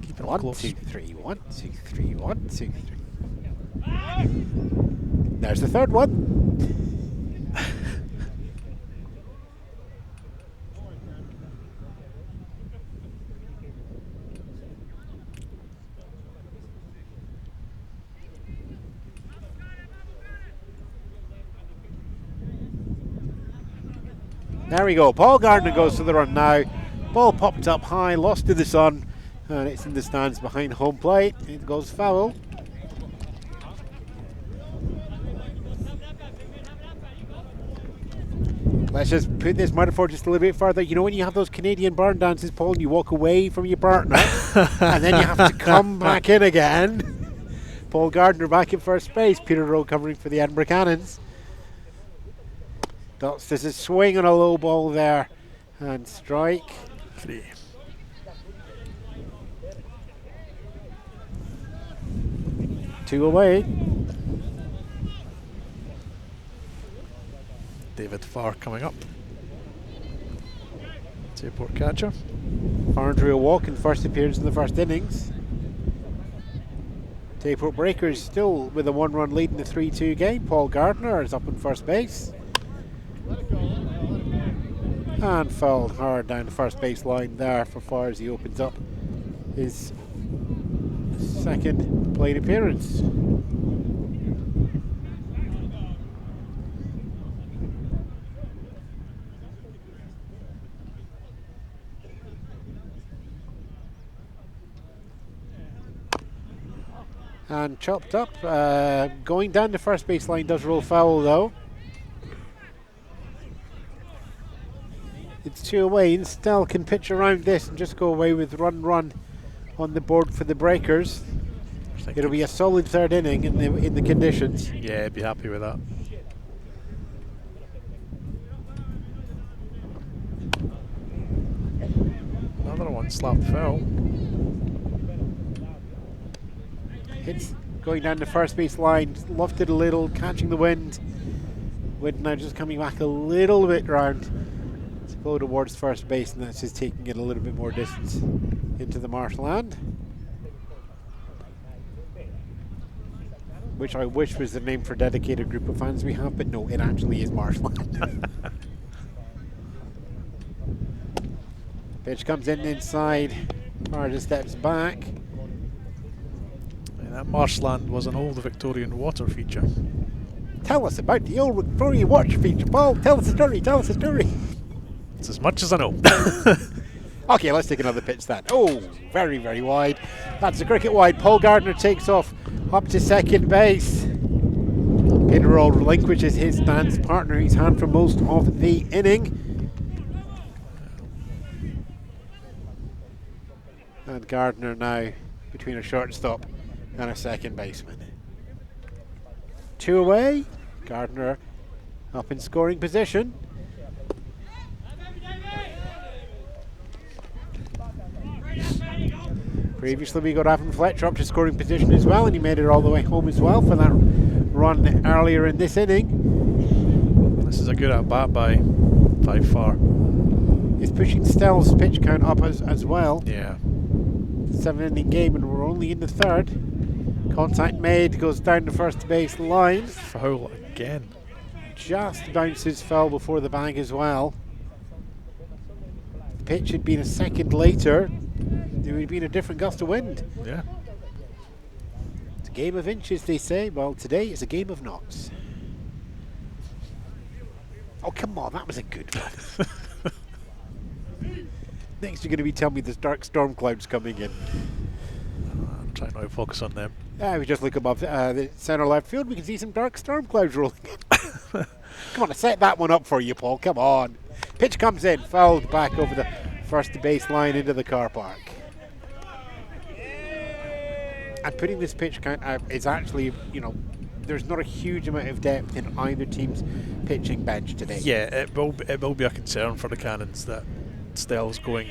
Keeping him close. 1, 2, 3, 1, 2, 3, 1, 2, 3. There's the third one. There we go. Paul Gardner goes to the run now. Ball popped up high, lost to the sun, and it's in the stands behind home plate. It goes foul. Let's just put this metaphor just a little bit further. You know when you have those Canadian barn dances, Paul, and you walk away from your partner, and then you have to come back in again. Paul Gardner back in first base. Peter Rowe covering for the Edinburgh Cannons. There's a swing on a low ball there, and strike. 3. Two away. David Farr coming up. Tayport catcher. Farr drew a walk in first appearance in the first innings. Tayport Breakers still with a 1-run lead in the 3-2 game. Paul Gardner is up in first base. And fouled hard down the first base line there for Farr as he opens up his second plate appearance. And chopped up, going down the first base line does roll foul though. It's 2 away, and still can pitch around this and just go away with run on the board for the Breakers. It'll be a solid third inning in the conditions. Yeah, I'd be happy with that. Another one slapped foul. Hits going down the first base line, lofted a little, catching the wind. Wind now just coming back a little bit round to go towards first base, and that's just taking it a little bit more distance into the marshland. Which I wish was the name for dedicated group of fans we have, but no, it actually is marshland. Pitch comes in inside, Farr just steps back. That marshland was an old Victorian water feature. Tell us about the old Victorian water feature, Paul. Tell us a story, tell us a story. It's as much as I know. Okay, let's take another pitch then. Oh, very, very wide. That's a cricket wide. Paul Gardner takes off up to second base. Peter Rowe relinquishes his stance partner. He's hand for most of the inning. And Gardner now between a shortstop and a second baseman. 2 away. Gardner up in scoring position. Previously we got Avon Fletcher up to scoring position as well, and he made it all the way home as well for that run earlier in this inning. This is a good at bat by Farr. He's pushing Stell's pitch count up as well. Yeah. 7-inning game, and we're only in the third. Contact made, goes down the first base line. Foul again. Just bounces foul before the bag as well. The pitch had been a second later, there would have been a different gust of wind. Yeah. It's a game of inches, they say. Well, today it's a game of knots. Oh, come on, that was a good one. Next, you're going to be telling me there's dark storm clouds coming in. I'm trying not to focus on them. We just look above the centre left field. We can see some dark storm clouds rolling in. Come on, I set that one up for you, Paul. Come on. Pitch comes in, fouled back over the first base line into the car park. And putting this pitch count out is actually, you know, there's not a huge amount of depth in either team's pitching bench today. Yeah, it will be a concern for the Cannons that Stell's throwing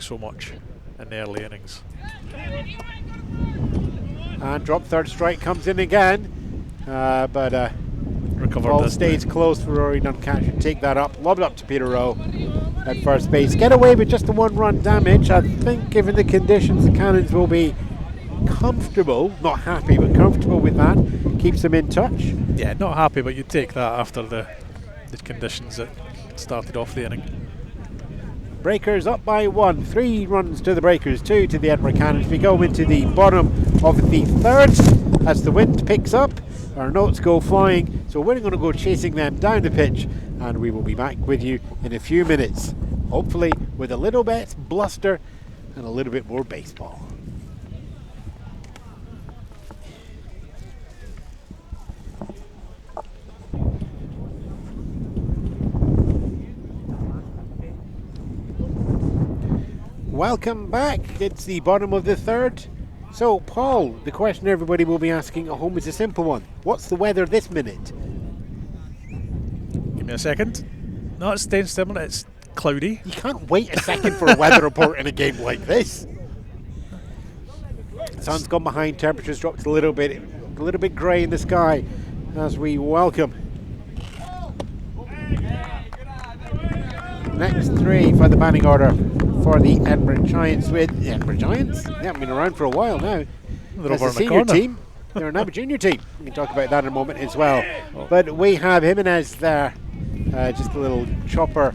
so much in the early innings. And drop third strike comes in again, but ball stays close for Rory Duncatcher. Take that up, lob it up to Peter Rowe at first base. Get away with just a 1-run damage. I think given the conditions, the Cannons will be comfortable, not happy, but comfortable with that. Keeps them in touch. Yeah, not happy, but you take that after the conditions that started off the inning. Breakers up by 1, 3 runs to the Breakers, 2 to the Edinburgh Cannons. We go into the bottom of the third as the wind picks up. Our notes go flying, so we're going to go chasing them down the pitch, and we will be back with you in a few minutes, hopefully with a little bit bluster and a little bit more baseball. welcome back. It's the bottom of the third. So, Paul, the question everybody will be asking at home is a simple one. What's the weather this minute? Give me a second. No, it's staying similar. It's cloudy. You can't wait a second for a weather report in a game like this. Sun's gone behind, temperatures dropped a little bit grey in the sky as we welcome. Next three for the batting order for the Edinburgh Giants with the Edinburgh Giants. They haven't been around for a while now. They're over a in the senior corner. team. They're now a junior team. We can talk about that in a moment as well. But we have Jimenez there. Just a little chopper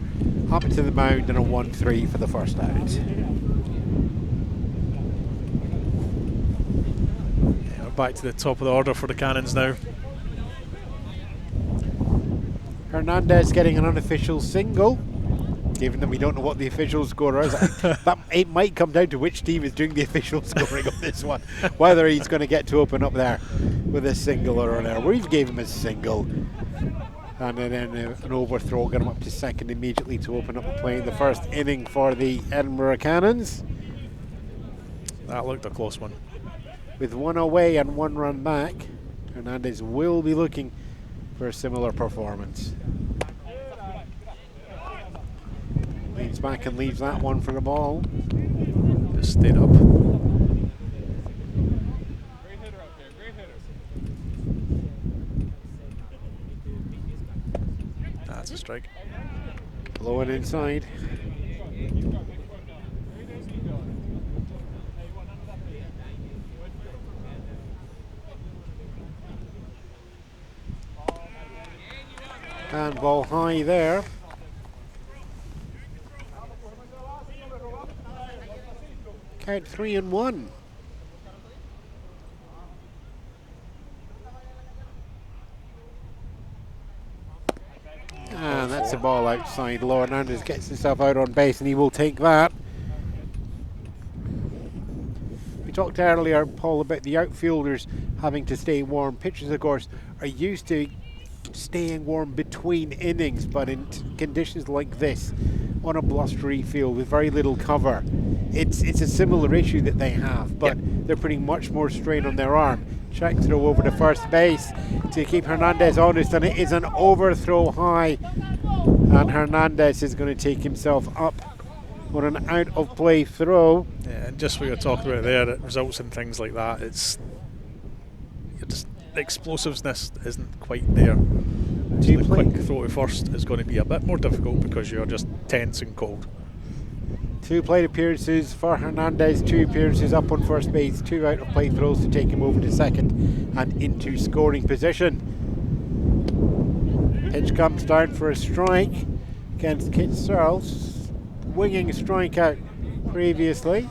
up to the mound and a 1-3 for the first out. Yeah, we're back to the top of the order for the Cannons now. Hernandez getting an unofficial single. Given that we don't know what the official score is, that it might come down to which team is doing the official scoring on this one. Whether he's going to get to open up there with a single or an error. We've gave him a single. And then an overthrow got him up to second immediately to open up the play in the first inning for the Edinburgh Cannons. That looked a close one. With one away and one run back, Hernandez will be looking for a similar performance. Leans back and leaves that one for the ball. Just stayed up. That's a strike. Blowing inside. And ball high there. Count 3-1. And that's a ball outside. Hernandez gets himself out on base and he will take that. We talked earlier, Paul, about the outfielders having to stay warm. Pitchers, of course, are used to staying warm between innings, but in conditions like this, on a blustery field with very little cover, it's a similar issue that they have, but they're putting much more strain on their arm. Check throw over to first base to keep Hernandez honest, and it is an overthrow high, and Hernandez is going to take himself up on an out of play throw. Yeah, and just what you're talking about there, it results in things like that. It's just the explosiveness isn't quite there. So the quick throw to first is going to be a bit more difficult because you're just tense and cold. 2 plate appearances for Hernandez, 2 appearances up on first base, 2 out of play throws to take him over to second and into scoring position. Pitch comes down for a strike against Kit Searle, winging a strikeout previously.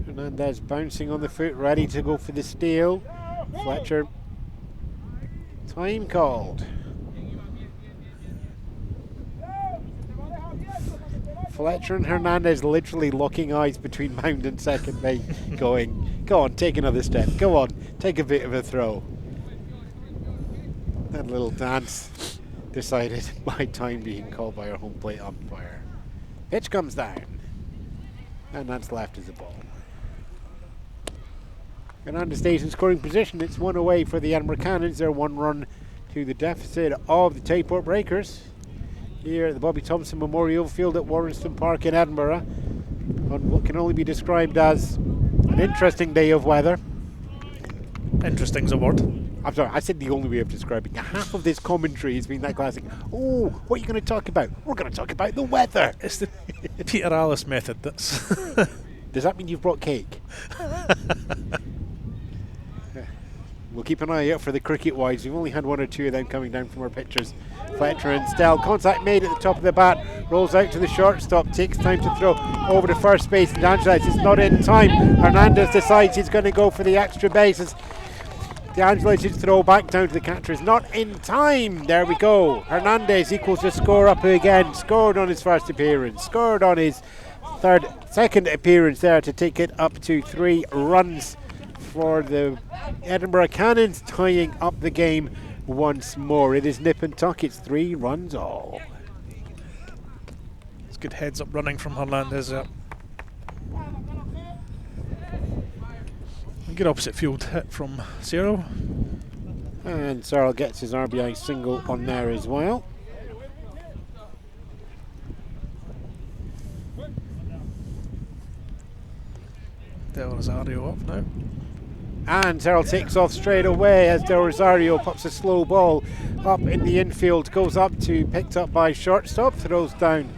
Hernandez bouncing on the foot, ready to go for the steal. Fletcher, time called. Fletcher and Hernandez literally locking eyes between mound and second base, going, go on, take another step, go on, take a bit of a throw. That little dance decided by time being called by our home plate umpire. Pitch comes down, and that's left as a ball. Hernandez stays in scoring position. It's 1 away for the Edinburgh Cannons. They're 1 run to the deficit of the Tayport Breakers here at the Bobby Thompson Memorial Field at Warriston Park in Edinburgh on what can only be described as an interesting day of weather. Interesting's a word. I'm sorry, I said the only way of describing it. Half of this commentary has been that classic, oh, what are you going to talk about? We're going to talk about the weather. It's the Peter Alice method. That's Does that mean you've brought cake? We'll keep an eye out for the cricket wides. We've only had 1 or 2 of them coming down from our pitchers. Fletcher and Stell. Contact made at the top of the bat. Rolls out to the shortstop. Takes time to throw over to first base. And DeAngelis is not in time. Hernandez decides he's going to go for the extra bases. DeAngelis' throw back down to the catcher is not in time. There we go. Hernandez equals the score up again. Scored on his first appearance. Scored on his second appearance there to take it up to 3 runs for the Edinburgh Cannons, tying up the game once more. It is nip and tuck. It's 3 runs all. It's good heads up running from Hernandez there. Good opposite field hit from Cyril. And Cyril gets his RBI single on there as well. Del Rosario up now. And Cyril takes off straight away as Del Rosario pops a slow ball up in the infield, goes up to, picked up by shortstop, throws down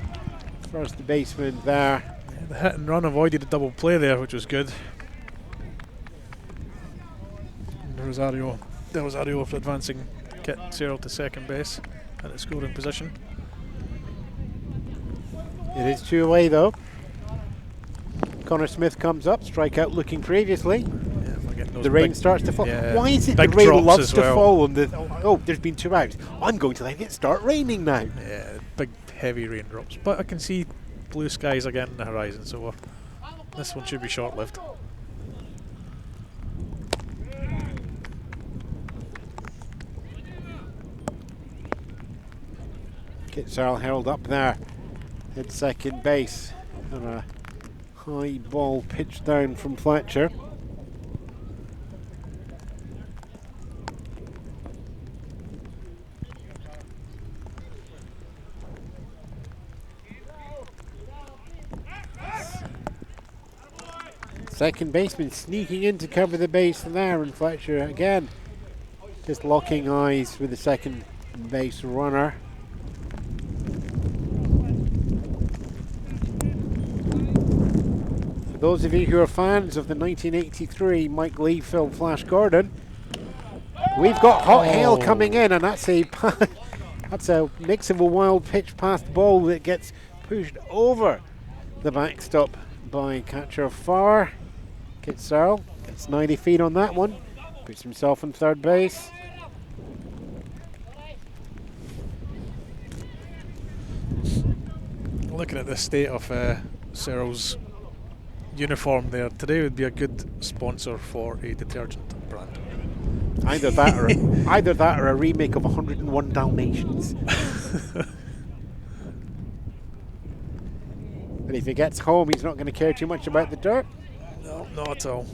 first baseman there. Yeah, the hit and run avoided a double play there, which was good. Del Rosario after advancing, get Cyril to second base and at scoring position. It is 2 away though. Connor Smith comes up, strikeout looking previously. Yeah, the rain starts to fall. Yeah, why is it the rain loves to fall on the... Oh, there's been 2 outs. I'm going to let it start raining now. Yeah, big heavy raindrops. But I can see blue skies again on the horizon, so this one should be short-lived. Kit Searle held up there at second base. And a high ball pitched down from Fletcher. Second baseman sneaking in to cover the base there, and Fletcher again just locking eyes with the second base runner. For those of you who are fans of the 1983 Mike Lee film Flash Gordon, we've got hot hail coming in, and that's a mix of a wild pitch past ball that gets pushed over the backstop by catcher Farr. Kit Searle gets 90 feet on that one, puts himself on third base. Looking at the state of Searle's uniform there, today would be a good sponsor for a detergent brand. Either that or a remake of 101 Dalmatians. But if he gets home, he's not going to care too much about the dirt. No, not at all.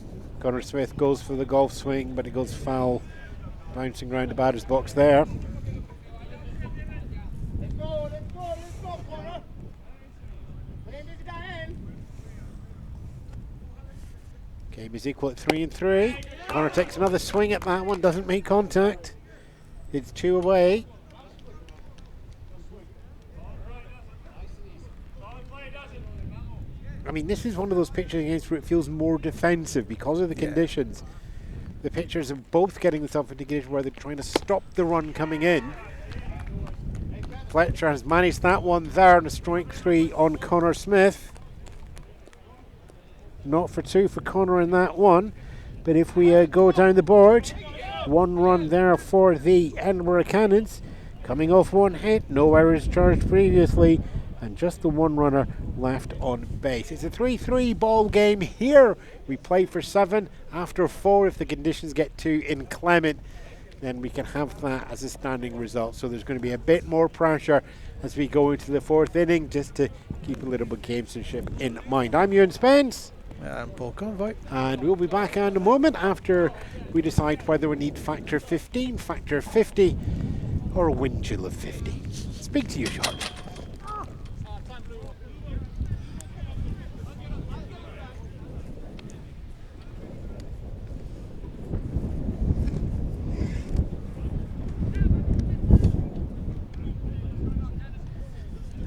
Connor Smith goes for the golf swing, but it goes foul, bouncing around the batter's box there. Game is equal at 3-3. Connor takes another swing at that one, doesn't make contact. It's 2 away. I mean, this is one of those pitching games where it feels more defensive because of the conditions. The pitchers are both getting themselves into a position where they're trying to stop the run coming in. Fletcher has managed that one there, and a strike 3 on Connor Smith. Not for 2 for Connor in that one, but if we go down the board, 1 run there for the Edinburgh Cannons, coming off 1 hit, no errors charged previously, and just the 1 runner left on base. It's a 3-3 ball game here. We play for 7 after 4. If the conditions get too inclement, then we can have that as a standing result. So there's going to be a bit more pressure as we go into the 4th inning, just to keep a little bit of gamesmanship in mind. I'm Ewan Spence. I'm Paul Convoy. And we'll be back in a moment after we decide whether we need factor 15, factor 50, or a wind chill of 50. Speak to you shortly.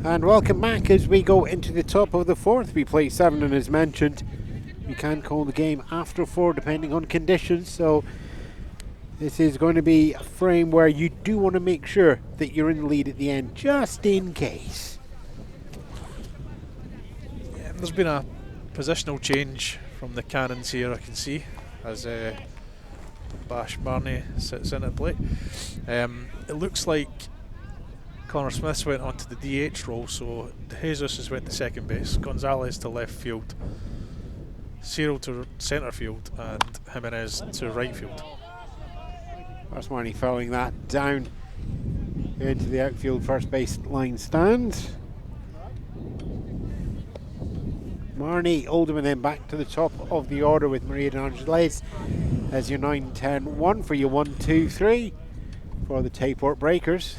And welcome back as we go into the top of the 4th. We play 7, and as mentioned, you can call the game after 4 depending on conditions. So this is going to be a frame where you do want to make sure that you're in the lead at the end, just in case. Yeah, there's been a positional change from the Cannons here, I can see, as Bash Barney sits in at plate. It looks like Connor Smith's went onto the DH role, so Jesus has went to second base, Gonzalez to left field, Cyril to centre field and Jimenez to right field. Ross Marnie following that down into the outfield first base line stand. Marnie, Oldham, and then back to the top of the order with Maria de Angeles as your 9-10-1 for your 1-2-3 for the Tayport Breakers.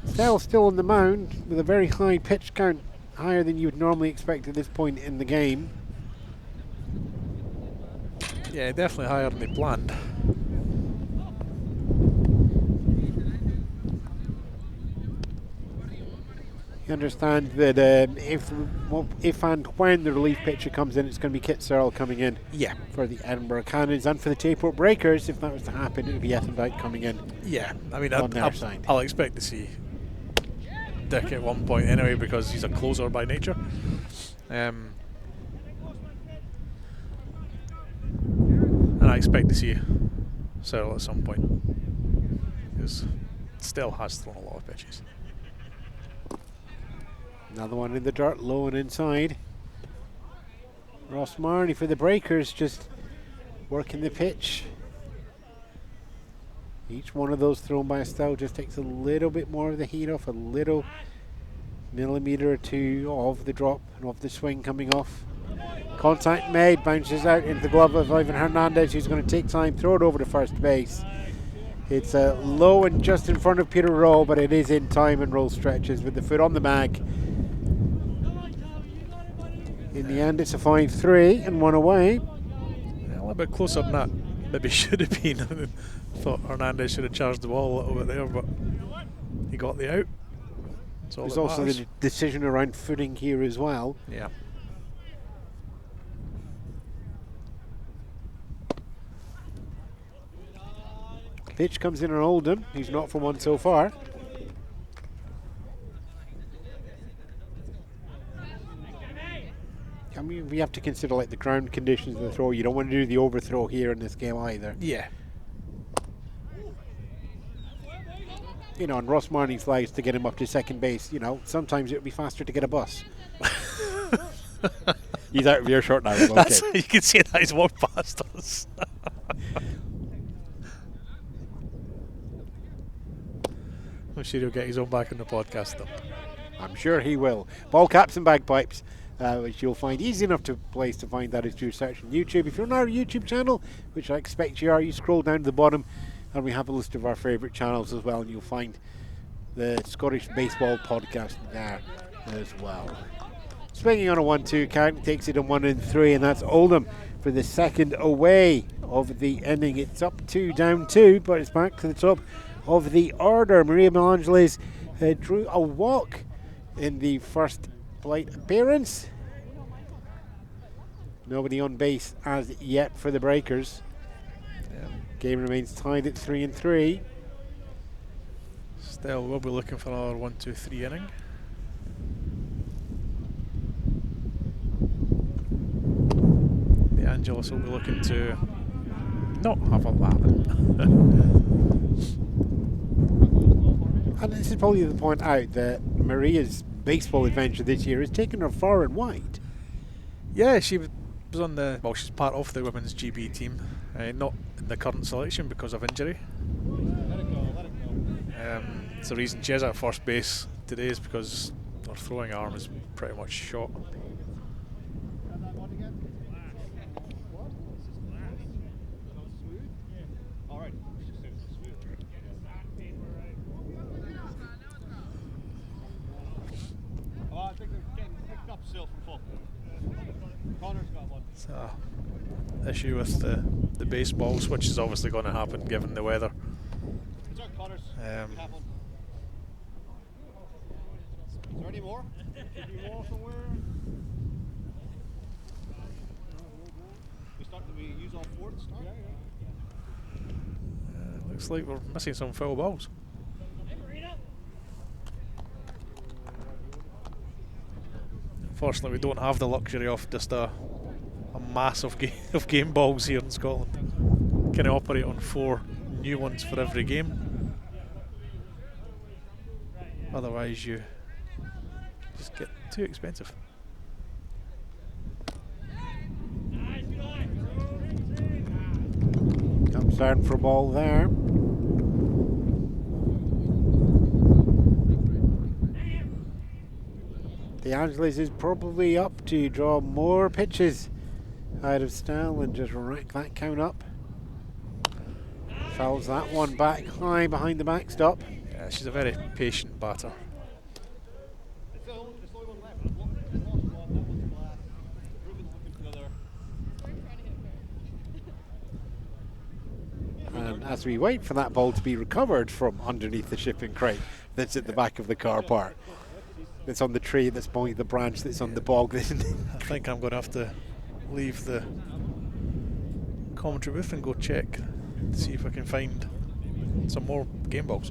Stell still on the mound with a very high pitch count, higher than you would normally expect at this point in the game. Yeah, definitely higher than they planned. You understand that if and when the relief pitcher comes in, it's going to be Kit Searle coming in. Yeah. For the Edinburgh Cannons, and for the Tayport Breakers, if that was to happen, it would be Ethan Dyke coming in. Yeah, I mean, on their side. I'll expect to see Dick at one point anyway, because he's a closer by nature. And I expect to see Searle at some point, because Stell has thrown a lot of pitches. Another one in the dirt, low and inside. Ross Marnie for the Breakers, just working the pitch. Each one of those thrown by Estelle just takes a little bit more of the heat off, a little millimetre or two of the drop and of the swing coming off. Contact made, bounces out into the glove of Ivan Hernandez, who's going to take time, throw it over to first base. It's low and just in front of Peter Roll, but it is in time and Roll stretches with the foot on the mag. In the end, it's a 5-3 and one away. Yeah, a little bit closer than that. Maybe should have been. I thought Hernandez should have charged the ball a little bit there, but he got the out. There's also the decision around footing here as well. Yeah. Pitch comes in on Oldham. He's not for one so far. I mean, we have to consider like the ground conditions of the throw. You don't want to do the overthrow here in this game either. Yeah. You know, and Ross Marnie flies to get him up to second base. You know, sometimes it would be faster to get a bus. He's out of earshot now. Okay. You can see that he's walked past us. I'm sure he'll get his own back on the podcast though. I'm sure he will. Ball caps and bagpipes, which you'll find easy enough to place to find that if you search on YouTube. If you're on our YouTube channel, which I expect you are, you scroll down to the bottom and we have a list of our favourite channels as well, and you'll find the Scottish Baseball podcast there as well. Swinging on a 1-2 count, takes it on 1-3, and that's Oldham for the second away of the inning. It's up 2, down 2, but it's back to the top of the order. Maria Melangeles drew a walk in the first plate appearance. Nobody on base as yet for the Breakers. Game remains tied at 3-3. Still, we'll be looking for another 1-2-3 inning. The Angelos will be looking to not have a lap. And this is probably the point out that Maria's baseball adventure this year has taken her far and wide. Yeah, she was on the, well, she's part of the women's GB team, not in the current selection because of injury. It's the reason she is at first base today is because her throwing arm is pretty much shot. It's an issue with the baseballs, which is obviously going to happen given the weather. Is there any more? Any more somewhere? We use all four to start? Looks like we're missing some foul balls. Unfortunately, we don't have the luxury of just a mass of game balls here in Scotland. Can operate on 4 new ones for every game. Otherwise, you just get too expensive. Starting for a ball there. De Angelis is probably up to draw more pitches out of Stell and just rack that count up. Fouls that one back high behind the backstop. Yeah, she's a very patient batter. And as we wait for that ball to be recovered from underneath the shipping crate that's at the back of the car park, that's on the tree, that's behind the branch, that's on the bog. I think I'm going to have to leave the commentary booth and go check to see if I can find some more game balls.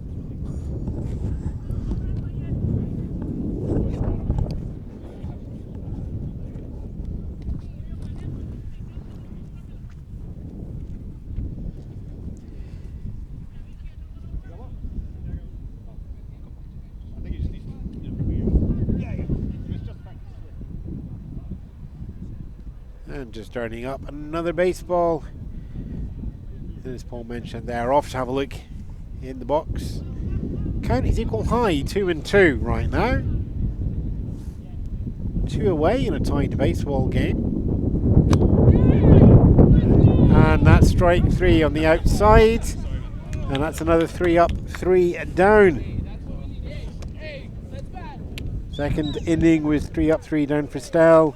And just starting up another baseball. As Paul mentioned, they're off to have a look in the box. Count is equal high, 2-2 right now. 2 away in a tied baseball game. And that's strike 3 on the outside. And that's another 3 up, 3 down. Second inning was 3 up, 3 down for Stell.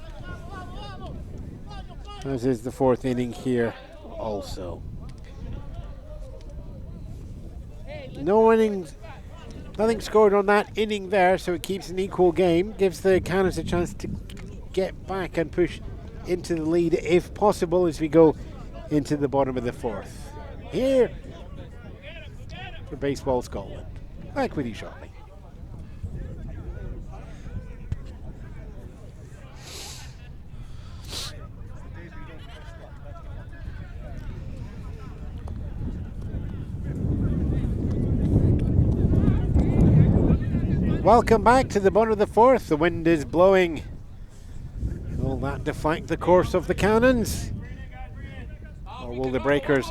As is the fourth inning here also. No innings, nothing scored on that inning there, so it keeps an equal game. Gives the Cannons a chance to get back and push into the lead if possible as we go into the bottom of the fourth. Here for Baseball Scotland. Back with you shortly. Welcome back to the bottom of the fourth. The wind is blowing. Will that deflect the course of the Cannons? Or will the Breakers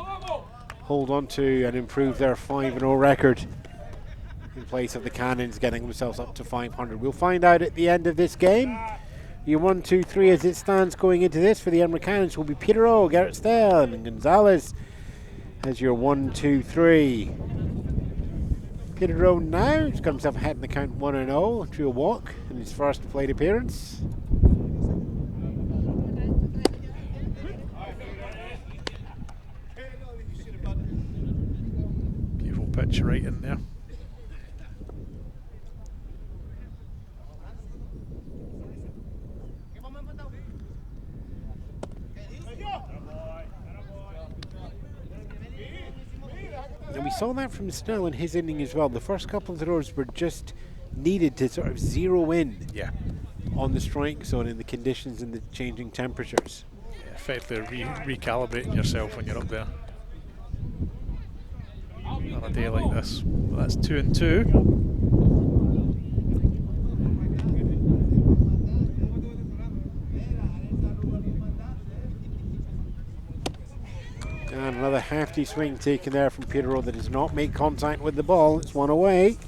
hold on to and improve their 5-0 record in place of the Cannons getting themselves up to 500? We'll find out at the end of this game. Your 1-2-3 as it stands going into this for the Edinburgh Cannons will be Petereau, Garrett Stell and Gonzalez as your 1-2-3. Petereau now, he's got himself ahead in the count 1-0 through a walk in his first plate appearance. Beautiful pitch right in there. And we saw that from Snell in his inning as well. The first couple of throws were just needed to sort of zero in on the strike zone in the conditions and the changing temperatures. Yeah, effectively recalibrating yourself when you're up there on a day like this. Well, that's 2-2. And another hefty swing taken there from Petereau that does not make contact with the ball. It's one away.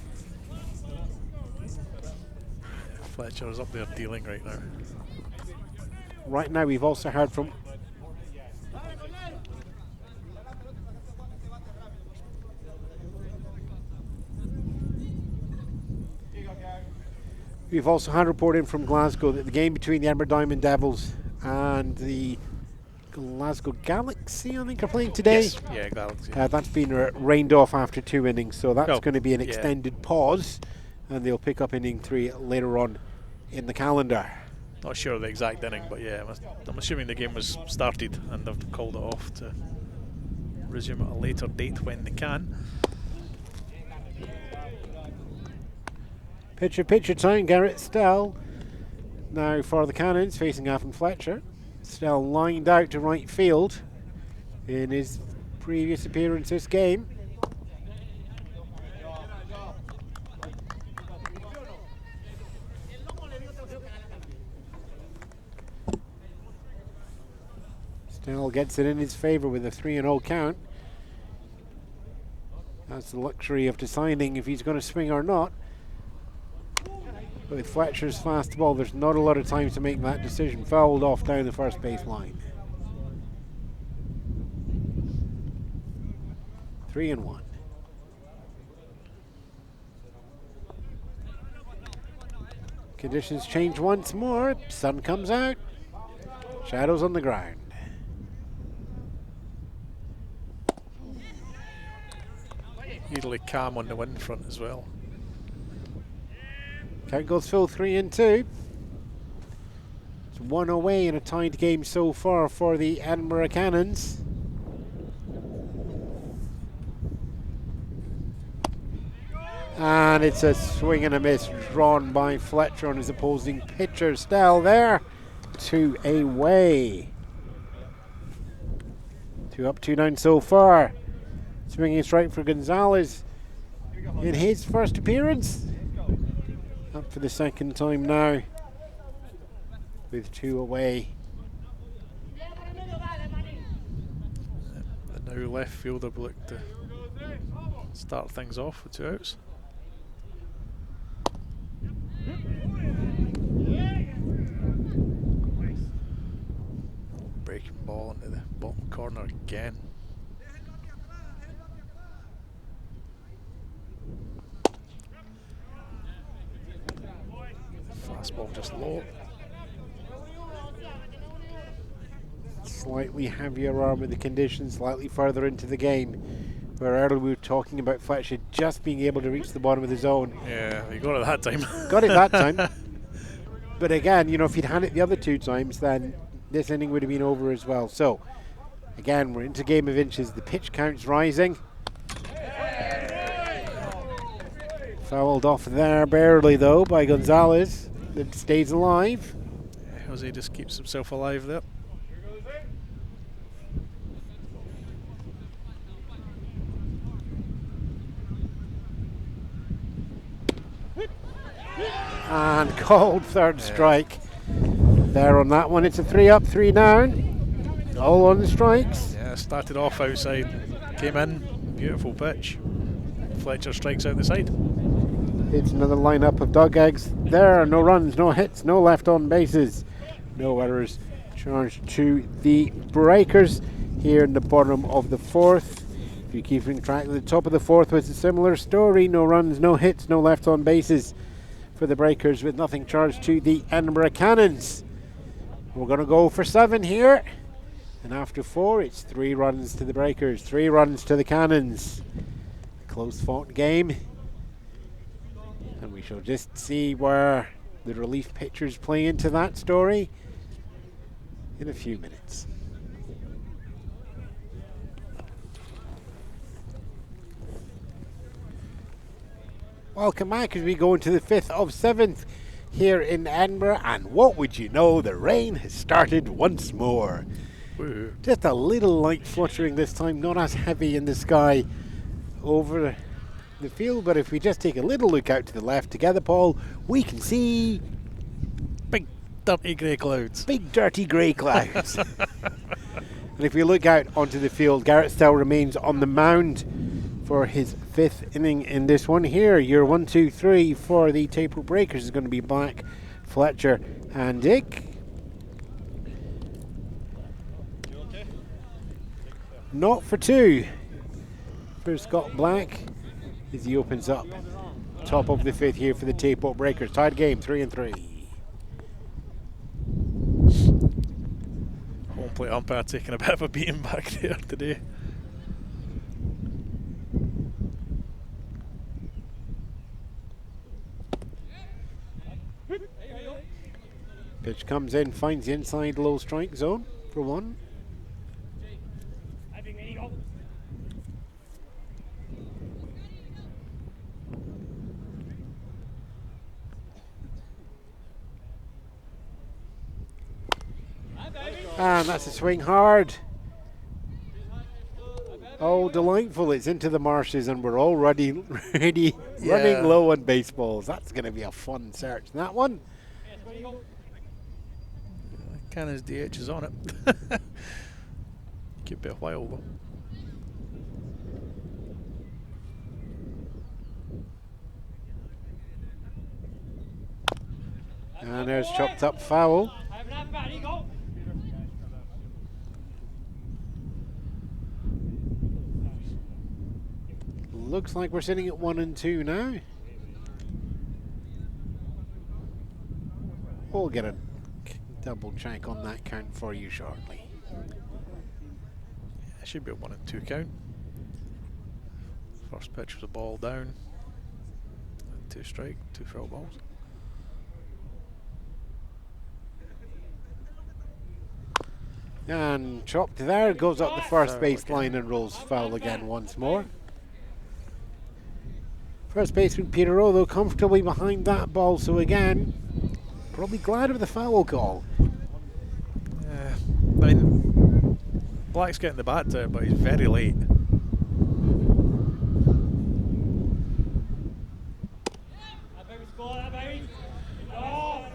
Fletcher is up there dealing right now. Right now we've also heard from report in from Glasgow that the game between the Edinburgh Diamond Devils and the Glasgow Galaxy, I think, are playing today. Yes. Yeah, Galaxy. That's been rained off after 2 innings, so that's going to be an extended pause, and they'll pick up inning 3 later on in the calendar. Not sure of the exact inning, but yeah, I'm assuming the game was started and they've called it off to resume at a later date when they can. Pitcher time, Garrett Stell. Now for the Cannons, facing Afton Fletcher. Stell lined out to right field in his previous appearance this game. Stell gets it in his favour with a 3-0 count. has the luxury of deciding if he's going to swing or not. But with Fletcher's fast ball, there's not a lot of time to make that decision. Fouled off down the first base line. 3-1. Conditions change once more. Sun comes out. Shadows on the ground. Eerily calm on the wind front as well. Count goes full 3-2. It's one away in a tied game so far for the Edinburgh Cannons. And it's a swing and a miss drawn by Fletcher on his opposing pitcher. Still there. 2 away. 2 up, 2 down so far. Swinging strike for Gonzalez in his first appearance. Up for the second time now with 2 away. The now left fielder will look to start things off with 2 outs. Breaking ball into the bottom corner again. Fastball just low. Slightly heavier arm with the conditions, slightly further into the game. Where earlier we were talking about Fletcher just being able to reach the bottom of the zone. Yeah, he got it that time. Got it that time. But again, you know, if he'd had it the other 2 times, then this inning would have been over as well. So, again, we're into game of inches. The pitch count's rising. Fouled off there barely, though, by Gonzalez. It stays alive. Yeah, Jose just keeps himself alive there. And called third strike there on that one. It's a 3 up, 3 down. All on the strikes. Yeah, started off outside, came in, beautiful pitch. Fletcher strikes out the side. It's another lineup of dog eggs. There, no runs, no hits, no left on bases. No errors charged to the Breakers here in the bottom of the 4th. If you're keeping track, the top of the 4th was a similar story. No runs, no hits, no left on bases for the Breakers, with nothing charged to the Edinburgh Cannons. We're going to go for 7 here, and after 4 it's 3 runs to the Breakers, 3 runs to the Cannons. Close fought game, and we shall just see where the relief pitchers play into that story in a few minutes. Welcome back as we go into the 5th of 7th here in Edinburgh, and what would you know, the rain has started once more. Woo. Just a little light fluttering this time, not as heavy in the sky over the field, but if we just take a little look out to the left together, Paul, we can see Big dirty grey clouds. big dirty grey clouds. And if we look out onto the field, Garrett still remains on the mound for his 5th inning in this one. Here, your 1, 2, 3 for the Tayport Breakers is going to be Black, Fletcher, and Dick. Not for 2 for Scott Black as he opens up top of the 5th here for the Tayport Breakers. Tied game, 3-3. Home plate umpire taking a bit of a beating back there today. Pitch comes in, finds the inside low strike zone for 1. And that's a swing hard. Oh, delightful. It's into the marshes and we're already running low on baseballs. That's going to be a fun search. And that one. Cannon's DH is on it. Could be a while though. And there's chopped up foul. Looks like we're sitting at 1 and 2 now. We'll get a double check on that count for you shortly. It should be a 1 and 2 count. First pitch was a ball down. 2 strike, 2 foul balls. And chopped there, goes up the first baseline and rolls foul again once more. First baseman Peter Rowe, though, comfortably behind that ball, so again, probably glad of the foul call. I mean, Black's getting the bat to it, but he's very late.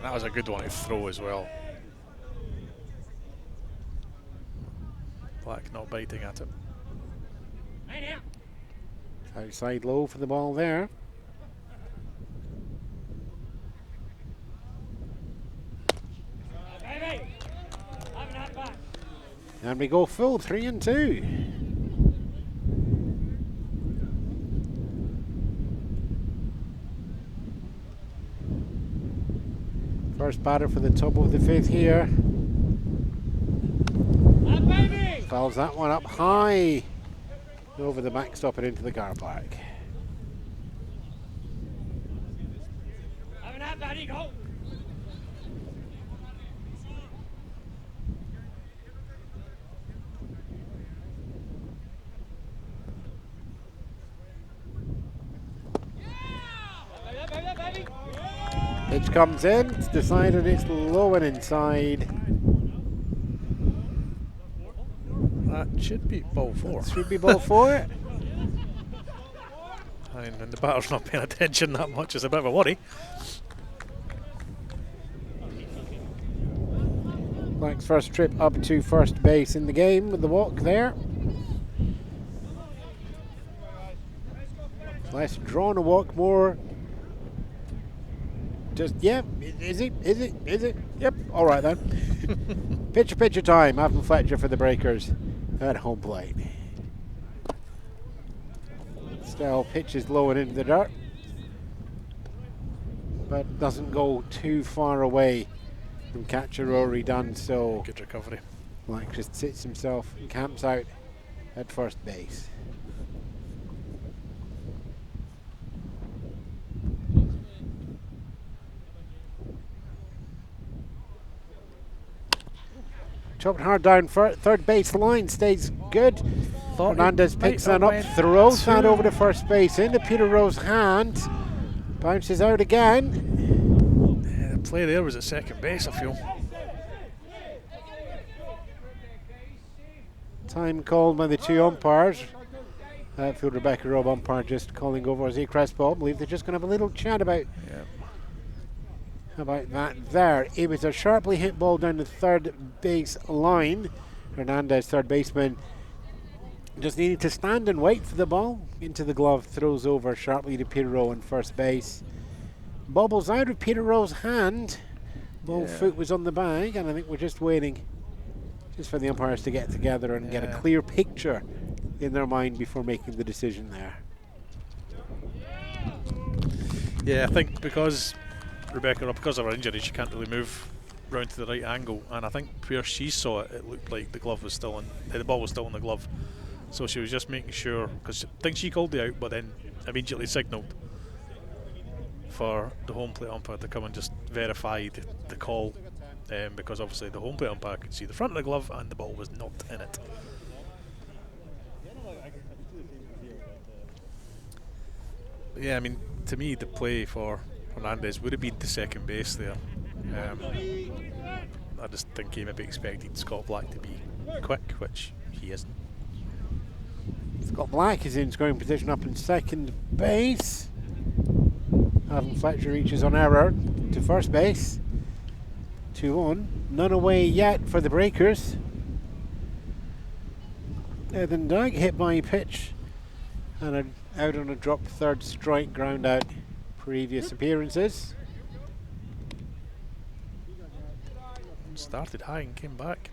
That was a good one to throw as well. Black not biting at it. Outside low for the ball there. And we go full 3 and 2. First batter for the top of the 5th here. Fouls that one up high over the backstop and into the car park. Pitch comes in, it's decided it's low and inside. That should be ball 4. Should be ball 4. I mean, when the batter's not paying attention that much, it's a bit of a worry. Black's first trip up to first base in the game with the walk there. Less drawn a walk, more just, yeah, is it? Yep, all right then. Pitcher time, Avon Fletcher for the Breakers at home plate. Still pitches low and into the dirt, but doesn't go too far away from catcher Rory Dunn, so good recovery. Black just sits himself and camps out at first base. Chopped hard down third base line, stays good. Hernandez picks that up, throws that over to first base into Peter Rowe's hand, bounces out again. Yeah, the play there was at second base, I feel. Time called by the 2 umpires. Outfield Rebecca Robb umpire just calling over as he Crespo. I believe they're just going to have a little chat about that there. It was a sharply hit ball down the third base line. Hernandez, third baseman, just needed to stand and wait for the ball. Into the glove, throws over sharply to Peter Rowe on first base. Bobbles out of Peter Rowe's hand. Ball foot was on the bag, and I think we're just waiting just for the umpires to get together and get a clear picture in their mind before making the decision there. Yeah, I think because Rebecca, because of her injury, she can't really move round to the right angle, and I think where she saw it, it looked like the glove was still in, the ball was still in the glove, so she was just making sure, because I think she called the out, but then immediately signalled for the home plate umpire to come and just verify the call, because obviously the home plate umpire could see the front of the glove and the ball was not in it. But yeah, I mean, to me the play for Hernandez would have been to second base there. I just think he maybe expected Scott Black to be quick, which he isn't. Scott Black is in scoring position up in second base. Avon Fletcher reaches on error to first base. 2-1. None away yet for the Breakers. Then Doug hit by a pitch and out on a drop third strike, ground out previous appearances. Started high and came back.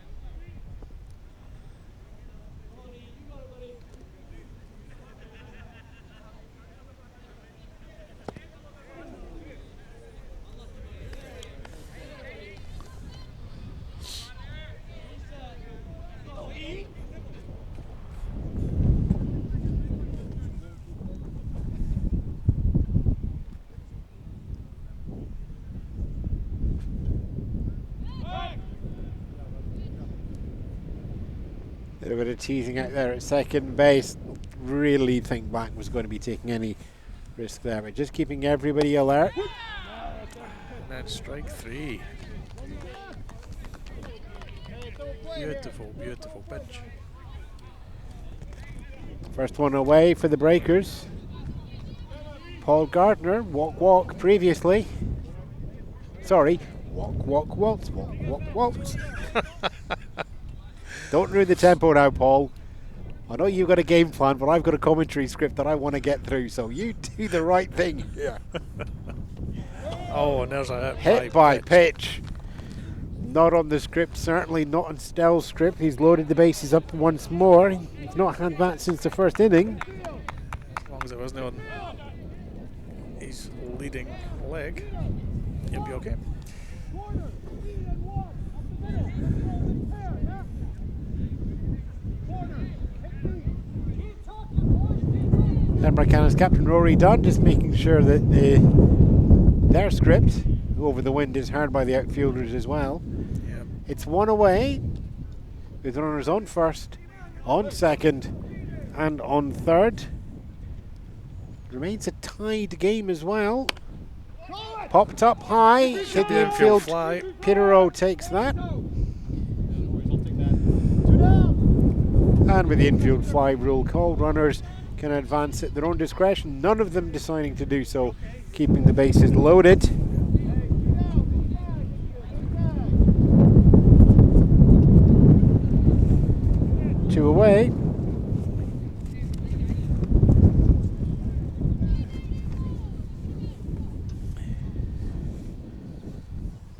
Little bit of teasing out there at second base. Really think Black was going to be taking any risk there, but just keeping everybody alert. And then strike 3. Beautiful, beautiful pitch. First one away for the Breakers. Paul Gardner, walk previously. Sorry, walk waltz. Don't ruin the tempo now, Paul. I know you've got a game plan, but I've got a commentary script that I want to get through, so you do the right thing here. Oh, and there's a hit by pitch. Not on the script, certainly not on Stell's script. He's loaded the bases up once more. He's not had that since the first inning. As long as it wasn't on his leading leg, he'll be okay. Edinburgh Cannons captain Rory Dunn just making sure that their script over the wind is heard by the outfielders as well. Yep. It's one away with runners on first, on second and on third. Remains a tied game as well. Popped up high, hit the infield fly. Pitero takes that. And with the infield fly rule called, runners can advance at their own discretion, none of them deciding to do so, keeping the bases loaded. Two away.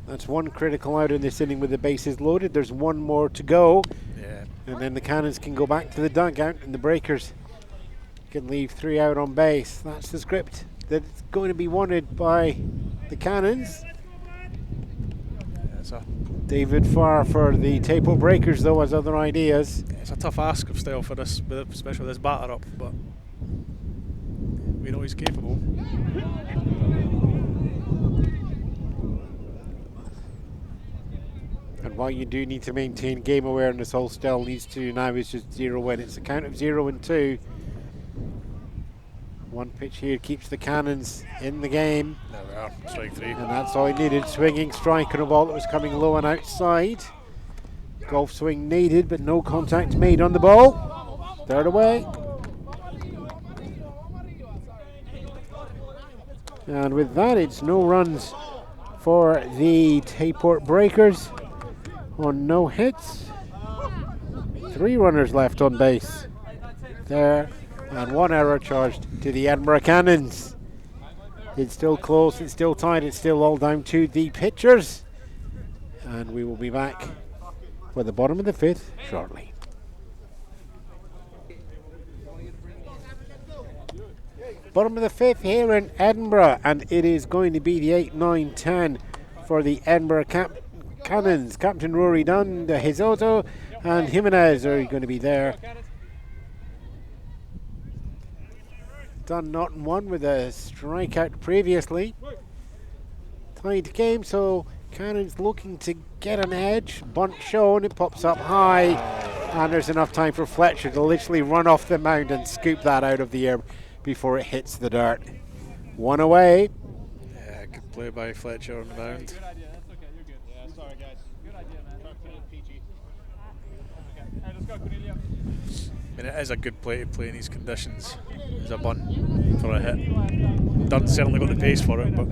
That's one critical out in this inning with the bases loaded. There's one more to go. Yeah. And then the Cannons can go back to the dugout and the Breakers can leave 3 out on base. That's the script that's going to be wanted by the Cannons. David Farr for the Tayport Breakers though has other ideas. It's a tough ask of Style for this, especially with this batter up, but we know he's capable. And while you do need to maintain game awareness, all Stell needs to now is just 0 in. It's a count of 0 and 2. One pitch here keeps the Cannons in the game. There we are, strike 3. And that's all he needed. Swinging strike on a ball that was coming low and outside. Golf swing needed, but no contact made on the ball. Third away. And with that, it's no runs for the Tayport Breakers on no hits. 3 runners left on base there, and 1 error charged to the Edinburgh Cannons. It's still close, it's still tied, it's still all down to the pitchers. And we will be back for the bottom of the 5th shortly. Bottom of the 5th here in Edinburgh, and it is going to be the 8, 9, 10 for the Edinburgh Cannons. Captain Rory Dunn, De Jesus and Jimenez are going to be there. Dunn not in one with a strikeout previously. Tied game, so Cannons looking to get an edge. Bunt shown, it pops up high, and there's enough time for Fletcher to literally run off the mound and scoop that out of the air before it hits the dirt. 1 away. Yeah, good play by Fletcher on the mound. Good idea, that's okay, you're good. Yeah, sorry guys. Good idea, man. PG. Okay, hey, let's go, Cornelia. I mean, it is a good play to play in these conditions. It's a bunt for a hit. Dunn certainly got the pace for it, but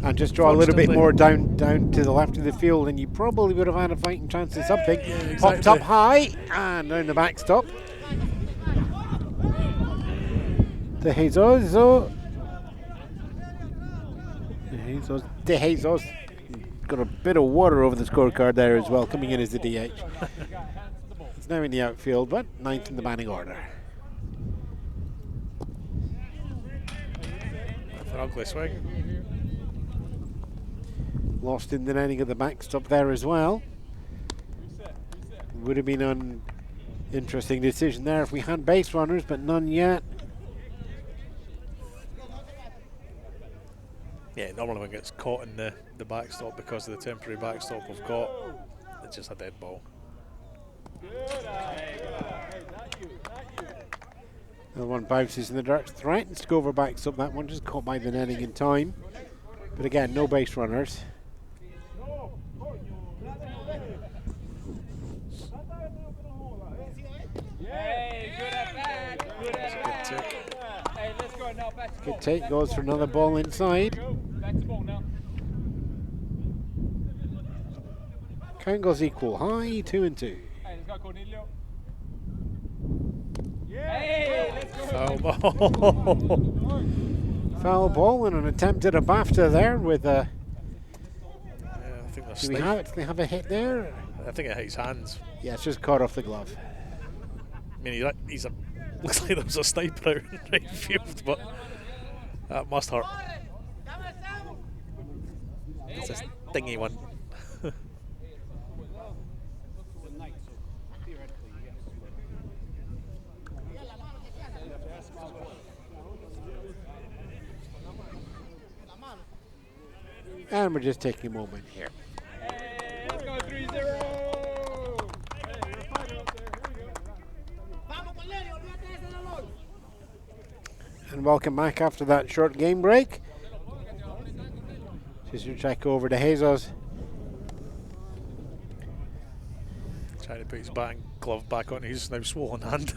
and just draw a little bit more down to the left of the field, and you probably would have had a fighting chance at something. Yeah, exactly. Popped up high and down the backstop. De Jesus Got a bit of water over the scorecard there as well, coming in as the DH. He's now in the outfield, but 9th in the batting order. That's an ugly swing. Lost in the netting of the backstop there as well. Would have been an interesting decision there if we had base runners, but none yet. Yeah, normally when it gets caught in the backstop because of the temporary backstop we've got, it's just a dead ball. The one bounces in the dirt, threatens to go over backstop. That one just caught by the netting in time. But again, no base runners. Good take, goes for another ball inside. Count goes equal high, 2-2. Foul ball. Foul ball and an attempt at a BAFTA there with a. I think Do we have it? Do they have a hit there? I think it hit his hands. Yeah, it's just caught off the glove. I mean, looks like there was a sniper out in right field, but that must hurt. It's a stingy one. And we're just taking a moment here. Hey, let's go 3-0. And welcome back after that short game break. Just to check over to Jesus. Trying to put his batting glove back on his now swollen hand.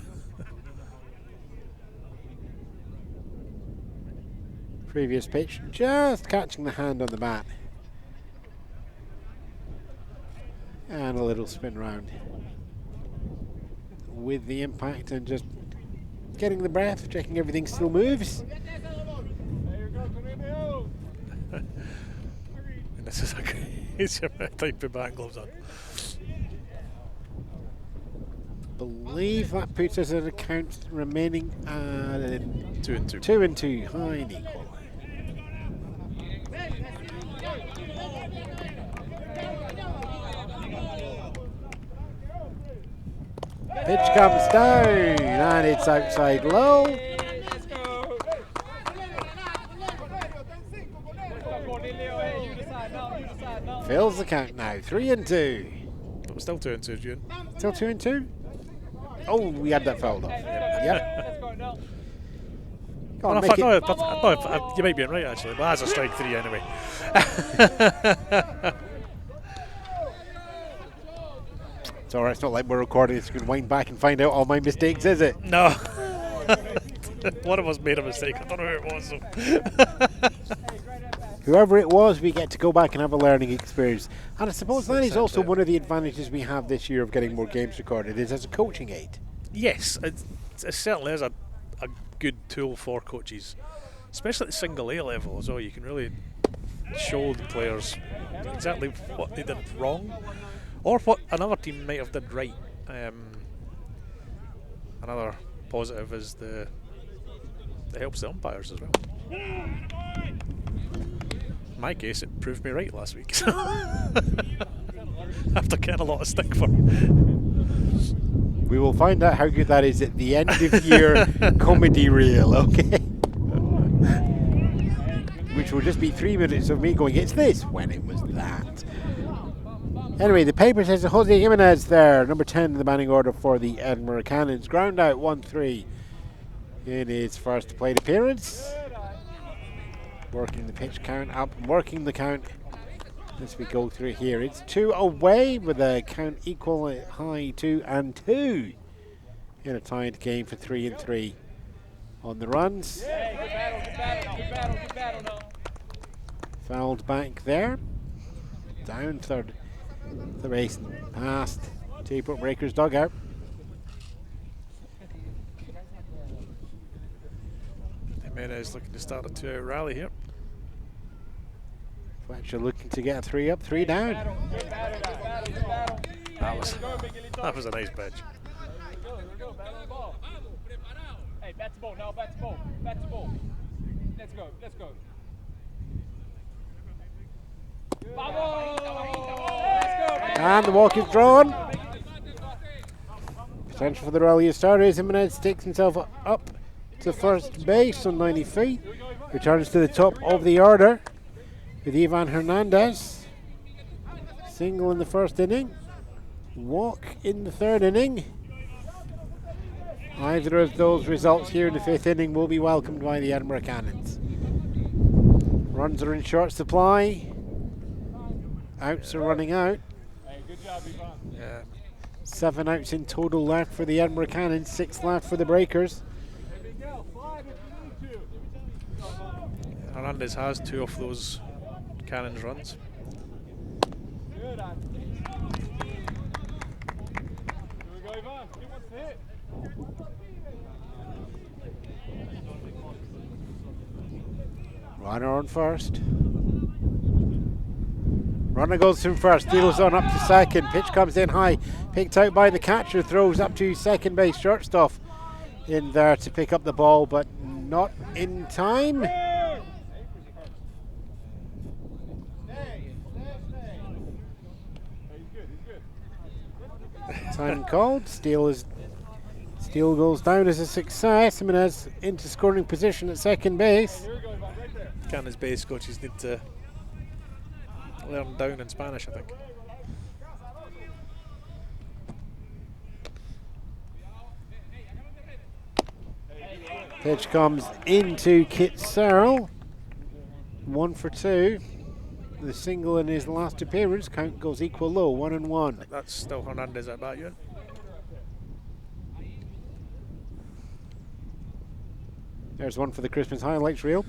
Previous pitch, just catching the hand on the bat. And a little spin round. With the impact and just getting the breath, checking everything still moves. And this is a crazy type of batting gloves on. Believe that puts us at a count remaining at 2-2. 2-2, high and equal. Pitch comes down and it's outside low. Fills the count now, 3-2. But we're still 2-2, June. Still 2-2? Oh, we had that fouled off. Yep. Go on, make it. You might be right actually, but that's a strike 3 anyway. It's alright, it's not like we're recording, it's going to wind back and find out all my mistakes, is it? No. One of us made a mistake. I don't know who it was. So. Whoever it was, we get to go back and have a learning experience. And I suppose that is also one of the advantages we have this year of getting more games recorded, is as a coaching aid. Yes, it certainly is a good tool for coaches, especially at the single A level as well. You can really show the players exactly what they did wrong or what another team might have did right. Another positive is it helps the umpires as well. In my case, it proved me right last week. After getting a lot of stick for. We will find out how good that is at the end of year comedy reel, okay? Which will just be 3 minutes of me going, it's this, when it was that. Anyway, the paper says Jose Jimenez there, number 10 in the batting order for the Edinburgh Cannons. Ground out 1-3 in his first plate appearance. Working the pitch count up, working the count as we go through here. It's 2 away with a count equal at high 2-2 in a tied game for 3-3 on the runs. Good battle now. Fouled back there. Down third. The race past Tayport Breakers dugout. Jimenez looking to start a 2-out rally here. Fletcher looking to get a 3 up, 3 down. That was a nice pitch. Hey, bat to ball, now bat to ball, bat to ball. Let's go, let's go. And the walk is drawn. Potential for the rally has started. Jimenez takes himself up to first base on 90 feet. Returns to the top of the order with Ivan Hernandez. Single in the first inning. Walk in the third inning. Either of those results here in the fifth inning will be welcomed by the Edinburgh Cannons. Runs are in short supply. Outs are running out. Hey, good job, Ivan. Yeah. 7 outs in total left for the Edinburgh Cannons, 6 left for the Breakers. Hernandez has 2 of those Cannons runs. Good, Ivan. Here we go, Ivan. He wants to hit. Runner on first. Runner goes from first, deals on up to second. Pitch comes in high, picked out by the catcher, throws up to second base. Shortstop in there to pick up the ball, but not in time. Time called. Steele goes down as a success. Jimenez into scoring position at second base. Cannons base coaches need to learn down in Spanish, I think. Pitch comes into Kit Searle. 1 for 2. The single in his last appearance. Count goes equal low, 1-1. That's still Hernandez at bat, Ewan. There's one for the Christmas highlights reel.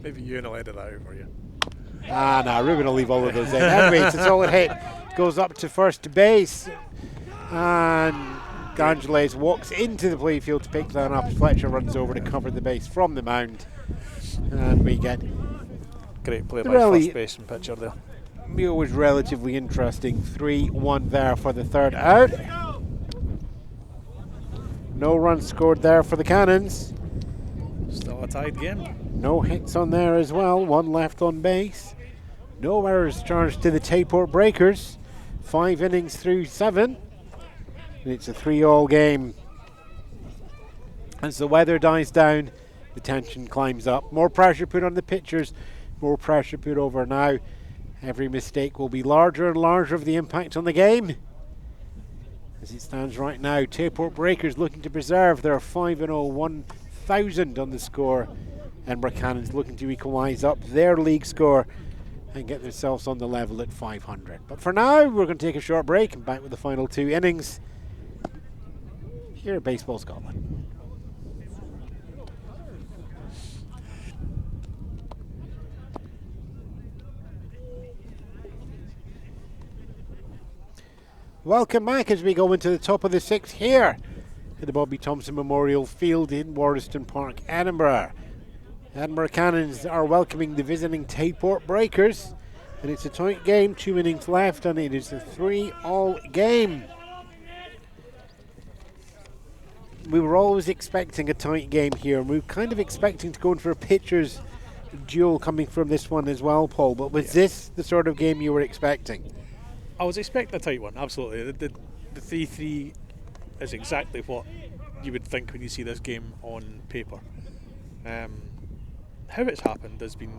Maybe Ewan will edit that out for you. No, Ruben will leave all of those in. Anyway, it's a solid hit. Goes up to first base. And D'Angeles walks into the playfield to pick that up. Fletcher runs over to cover the base from the mound. And we get Great play by really first baseman pitcher there. it was relatively interesting. 3-1 there for the third out. No runs scored there for the Cannons. Still a tied game. No hits on there as well. 1 left on base. No errors charged to the Tayport Breakers. 5 innings through 7. And it's a 3-all game. As the weather dies down, the tension climbs up. More pressure put on the pitchers. More pressure put over now. Every mistake will be larger and larger of the impact on the game. As it stands right now, Tayport Breakers looking to preserve their 5-0, 1,000 on the score. Edinburgh Cannons looking to equalise up their league score and get themselves on the level at 500. But for now, we're going to take a short break and back with the final 2 innings here at Baseball Scotland. Welcome back as we go into the top of the 6th here at the Bobby Thompson Memorial Field in Waterston Park, Edinburgh. Edinburgh Cannons are welcoming the visiting Tayport Breakers, and it's a tight game, 2 innings left, and it is a 3-all game. We were always expecting a tight game here, and we were kind of expecting to go in for a pitcher's duel coming from this one as well, Paul, but was this the sort of game you were expecting? I was expecting a tight one, absolutely. The 3-3 is exactly what you would think when you see this game on paper. How it's happened has been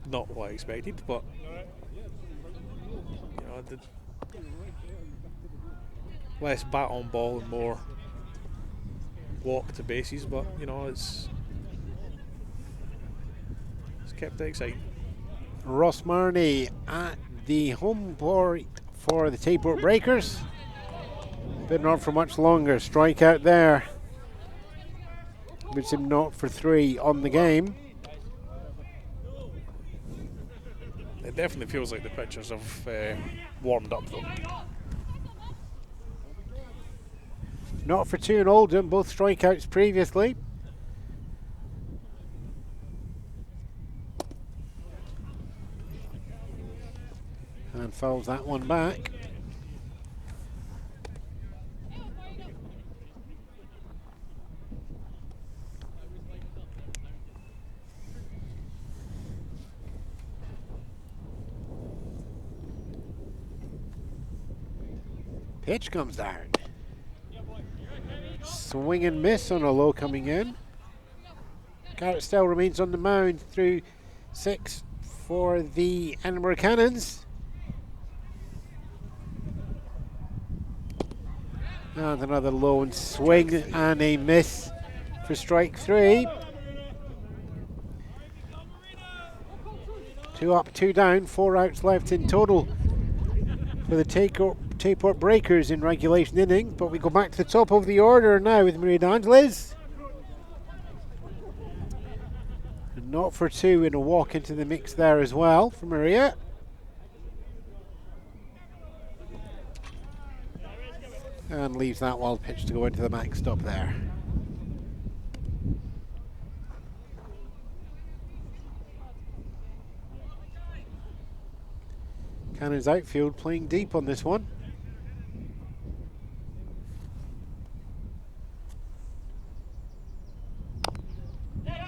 not what I expected, but you know, less bat on ball and more walk to bases, but you know, it's kept it exciting. Ross Marnie at the home port for the Tayport Breakers. Been on for much longer. Strikeout there. Puts him 0 for 3 on the game. It definitely feels like the pitchers have warmed up though. 0 for 2 in Oldham, both strikeouts previously. And fouls that one back. Pitch comes down. Swing and miss on a low coming in. Garrett still remains on the mound through 6 for the Edinburgh Cannons. And another lone swing and a miss for strike 3. 2 up, 2 down, 4 outs left in total for the Tayport Breakers in regulation inning. But we go back to the top of the order now with Maria D'Angeles. Not for 2 and a walk into the mix there as well for Maria. And leaves that wild pitch to go into the backstop there. Cannons outfield playing deep on this one.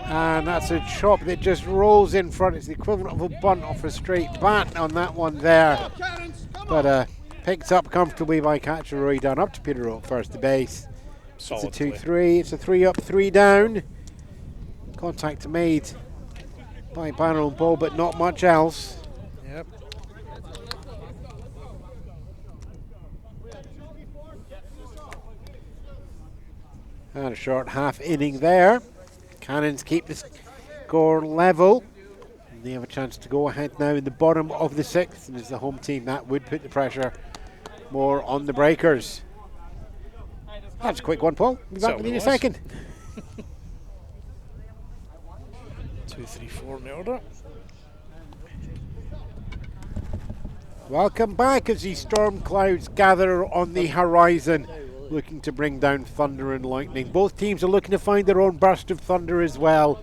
And that's a chop that just rolls in front. It's the equivalent of a bunt off a straight bat on that one there. But picked up comfortably by catcher Roy Dunn up to Peter Rowe, first to base. Solid It's a 2-3. It's a 3 up, 3 down. Contact made by Banner and Ball, but not much else. Yep. And a short half inning there. Cannons keep the score level. And they have a chance to go ahead now in the bottom of the 6th. And as the home team, that would put the pressure more on the Breakers. That's a quick one, Paul. Be back with you in a second. 2, 3, 4 in the order. Welcome back as these storm clouds gather on the horizon, looking to bring down thunder and lightning. Both teams are looking to find their own burst of thunder as well.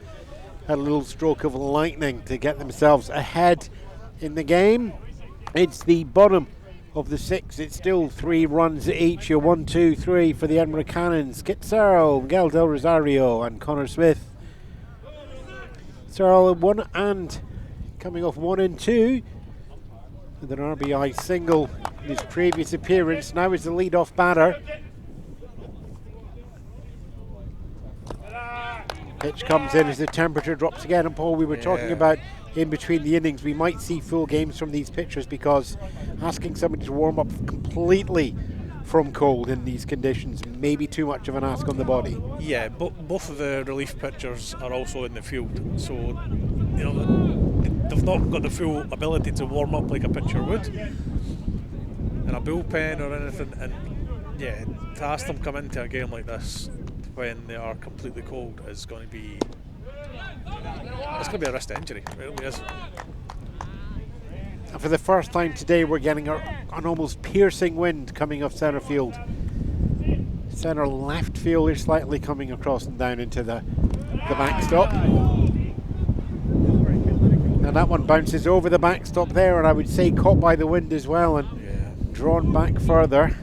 Had a little stroke of lightning to get themselves ahead in the game. It's the bottom of the 6th. It's still 3 runs each. 1, 2, 3 for the Edinburgh Cannons. Kit Searle, Miguel Del Rosario and Connor Smith. Searle 1 and coming off 1 and 2 with an RBI single in his previous appearance. Now is the lead-off batter. Pitch comes in as the temperature drops again, and Paul, we were talking about in between the innings, we might see full games from these pitchers because asking somebody to warm up completely from cold in these conditions may be too much of an ask on the body. Yeah, both of the relief pitchers are also in the field, so you know they've not got the full ability to warm up like a pitcher would in a bullpen or anything. And yeah, to ask them come into a game like this when they are completely cold is going to be a risk to injury. It really is. And for the first time today, we're getting an almost piercing wind coming off centre field. Centre left field is slightly coming across and down into the backstop. And that one bounces over the backstop there, and I would say caught by the wind as well and drawn back further.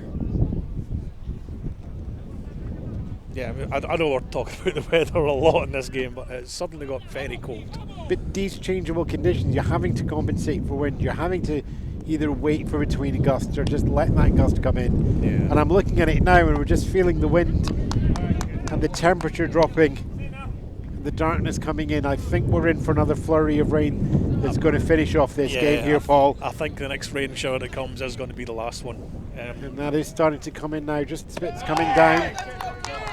Yeah, I know we're talking about the weather a lot in this game, but it's suddenly got very cold. But these changeable conditions, you're having to compensate for wind. You're having to either wait for between gusts or just let that gust come in. Yeah. And I'm looking at it now and we're just feeling the wind and the temperature dropping and the darkness coming in. I think we're in for another flurry of rain that's going to finish off this game here, Paul. I think the next rain shower that comes is going to be the last one. And that is starting to come in now. Just it's coming down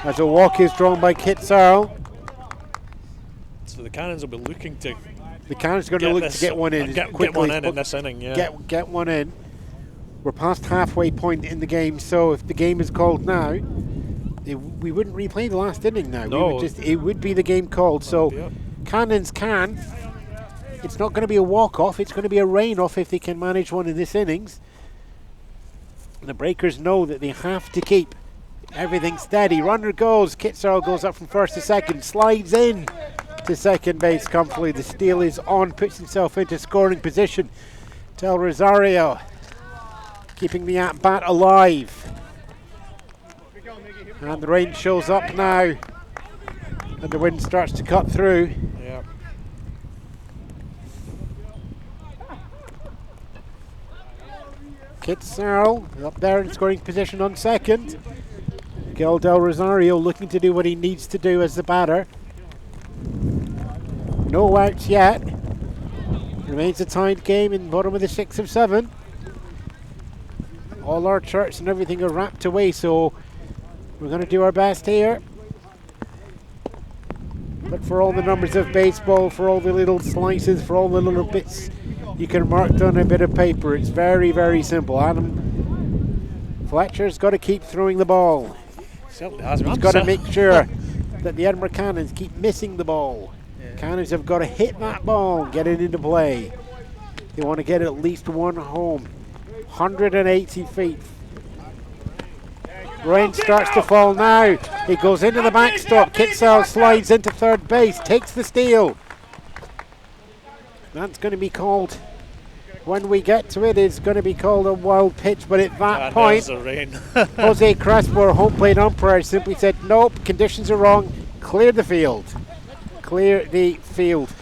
as a walk is drawn by Kit Searle. So the Cannons will be looking to. The Cannons are going to look to get one in as quickly. Get one in this inning, yeah. Get one in. We're past halfway point in the game, so if the game is called now, we wouldn't replay the last inning now. No. It would be the game called. So Cannons can. It's not going to be a walk-off. It's going to be a rain-off if they can manage one in this innings. The Breakers know that they have to keep everything steady. Runner goes. Kit Searle goes up from first to second. Slides in to second base comfortably. The steal is on. Puts himself into scoring position. Del Rosario keeping the at-bat alive. And the rain shows up now. And the wind starts to cut through. Yeah. Kit Searle up there in scoring position on second. Miguel Del Rosario looking to do what he needs to do as the batter. No outs yet. Remains a tied game in the bottom of the 6 of 7. All our charts and everything are wrapped away, so we're going to do our best here. But for all the numbers of baseball, for all the little slices, for all the little bits you can mark on a bit of paper, it's very, very simple. Adam Fletcher's got to keep throwing the ball. Certainly has. He's got to make sure that the Edinburgh Cannons keep missing the ball. Yeah. Cannons have got to hit that ball, get it into play. They want to get at least one home. 180 feet. Rain starts to fall now. He goes into the backstop. Kit Searle slides into third base, takes the steal. That's going to be called, when we get to it, it's going to be called a wild pitch. But at that point, the rain. Jose Crespo, home plate umpire, simply said, nope, conditions are wrong. Clear the field. Clear the field.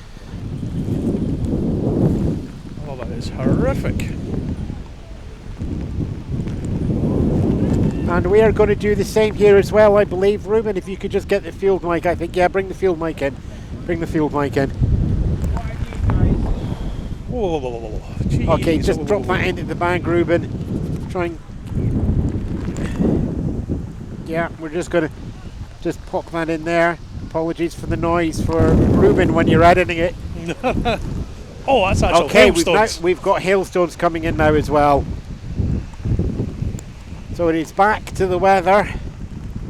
Oh, that is horrific. And we are going to do the same here as well, I believe. Ruben, if you could just get the field mic, I think. Yeah, bring the field mic in. Bring the field mic in. Whoa, Okay, just drop that into the bag, Ruben. Try and... Yeah, we're just going to just pop that in there. Apologies for the noise for Ruben when you're editing it. Oh, that's actual okay, hailstones. we've got hailstones coming in now as well. So it is back to the weather.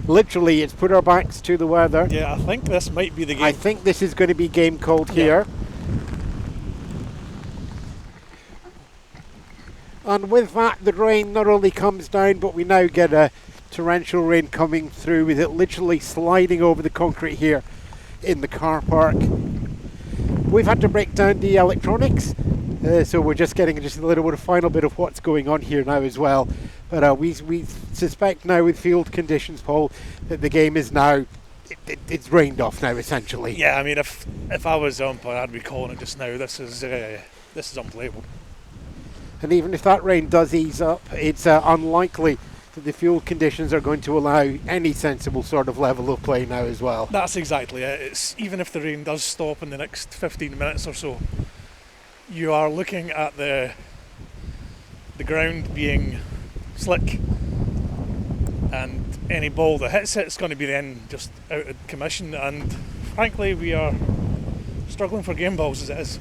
Literally, it's put our backs to the weather. Yeah, I think this might be the game. I think this is going to be game called here. And with that, the rain not only comes down, but we now get a torrential rain coming through, with it literally sliding over the concrete here in the car park. We've had to break down the electronics, so we're just getting just a little bit of final bit of what's going on here now as well. But we suspect now with field conditions, Paul, that the game is now, it's rained off now essentially. Yeah, I mean, if I was umpire, I'd be calling it just now. This is unplayable. And even if that rain does ease up, it's unlikely that the field conditions are going to allow any sensible sort of level of play now as well. That's exactly it. It's even if the rain does stop in the next 15 minutes or so, you are looking at the ground being slick, and any ball that hits it's going to be then just out of commission, and frankly we are struggling for game balls as it is.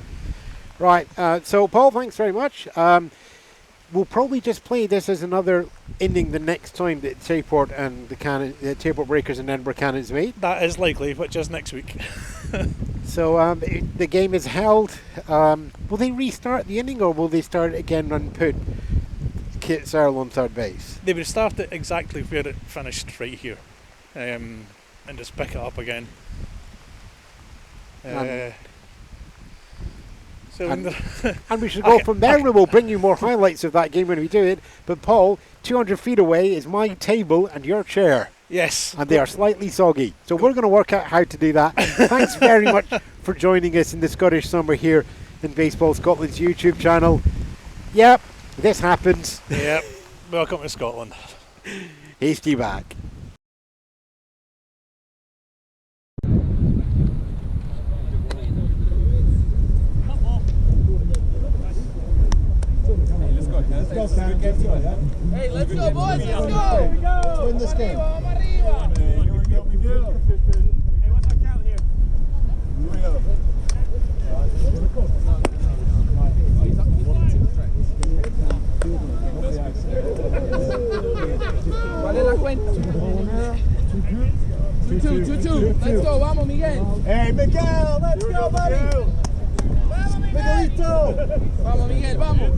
Right, so Paul, thanks very much. We'll probably just play this as another inning the next time that Tayport and the Tayport Breakers and Edinburgh Cannons meet. That is likely, which is next week. So the game is held. Will they restart the inning, or will they start it again and put Kit Searle on third base? They would start it exactly where it finished, right here, and just pick it up again. And we should go from there. We will bring you more highlights of that game when we do it. But Paul, 200 feet away is my table and your chair. Yes. And they are slightly soggy. So we're going to work out how to do that. Thanks very much for joining us in the Scottish summer here in Baseball Scotland's YouTube channel. Yep, this happens. Yep. Welcome to Scotland. Hasty back. Hey, let's go, boys, let's go! Let's win this game. ¿Cuál es la cuenta? 2-2. Let's go, vamos, Miguel. Hey, Miguel, let's go, buddy. Vamos, Miguel. Miguelito. Vamos, Miguel, vamos.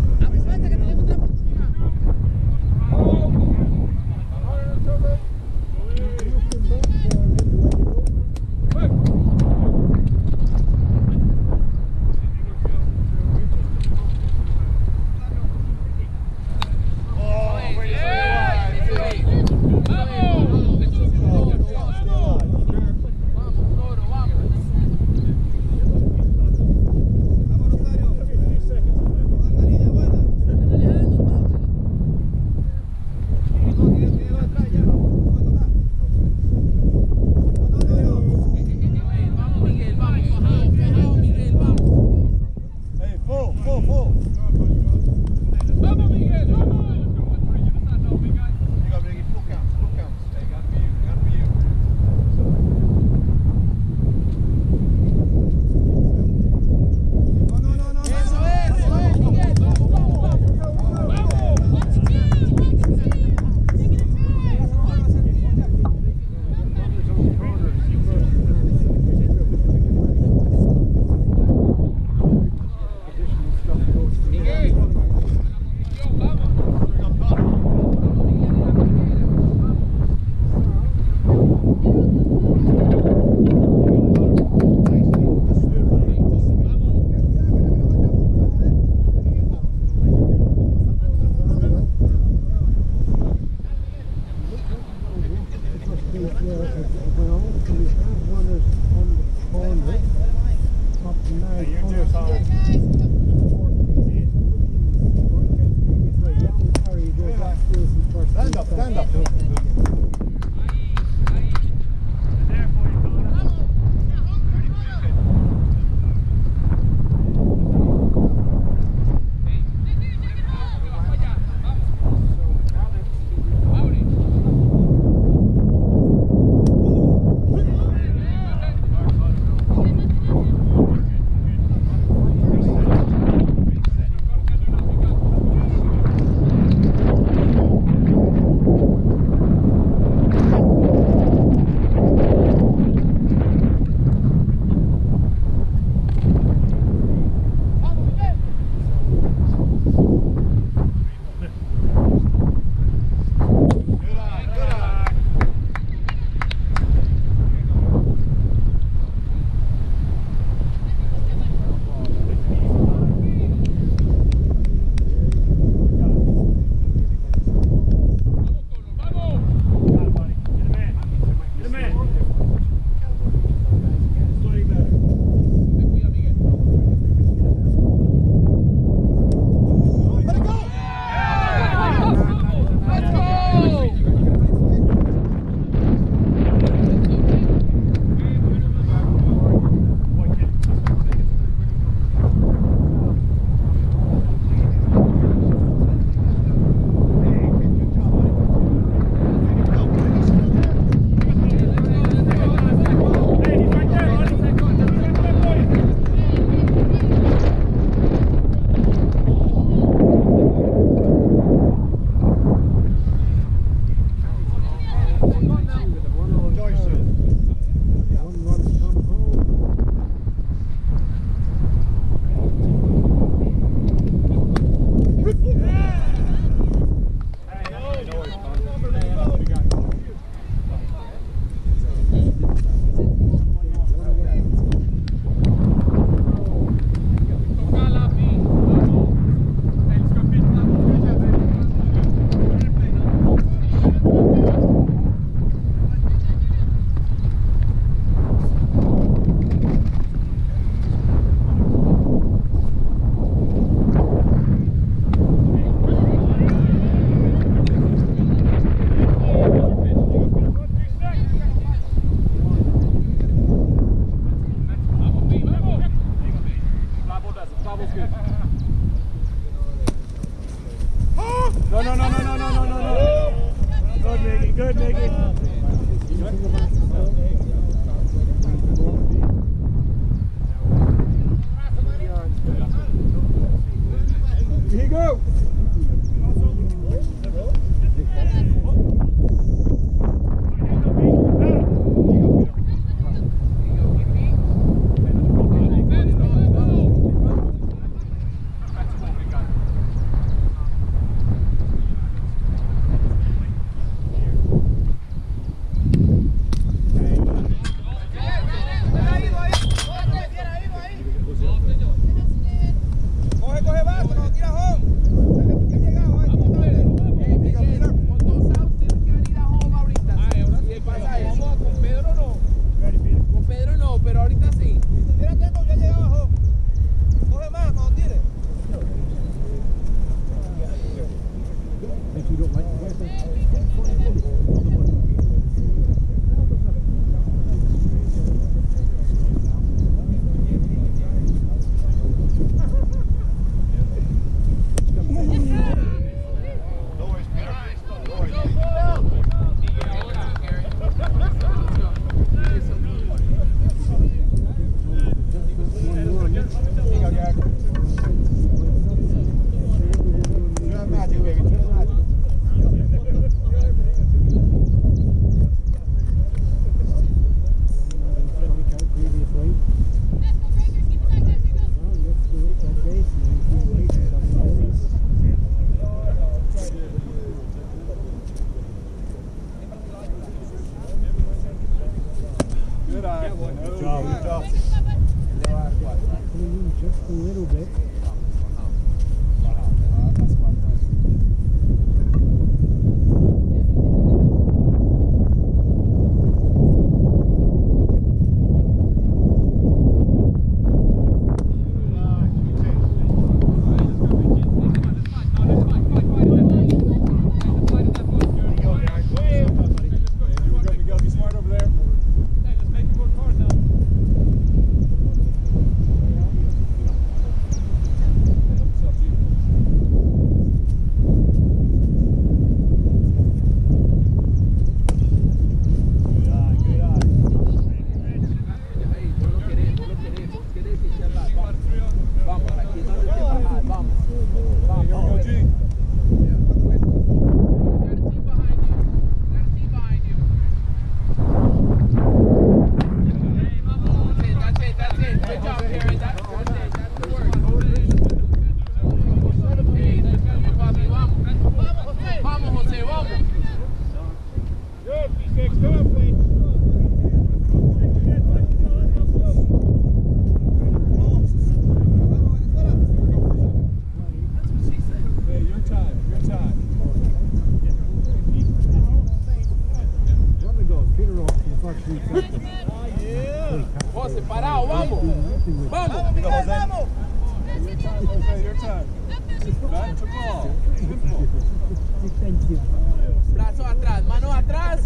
Brazo atrás, mano atrás,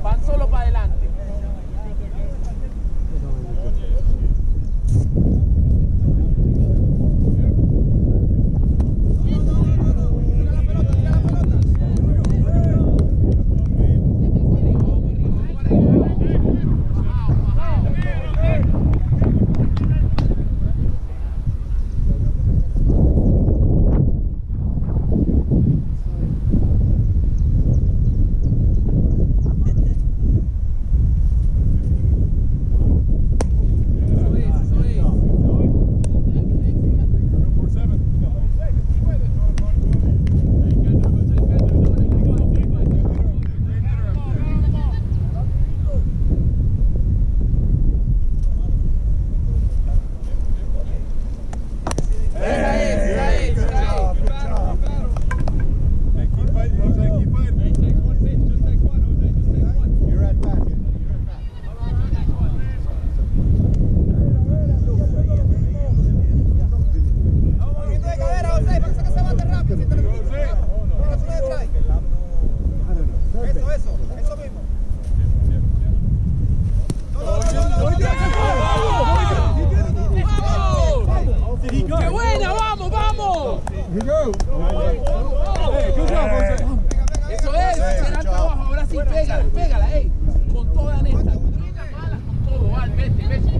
van solo para adelante. Eso es, será el trabajo, ahora sí, pégala, pégala, con toda neta. Con todo, Al, vete, vete.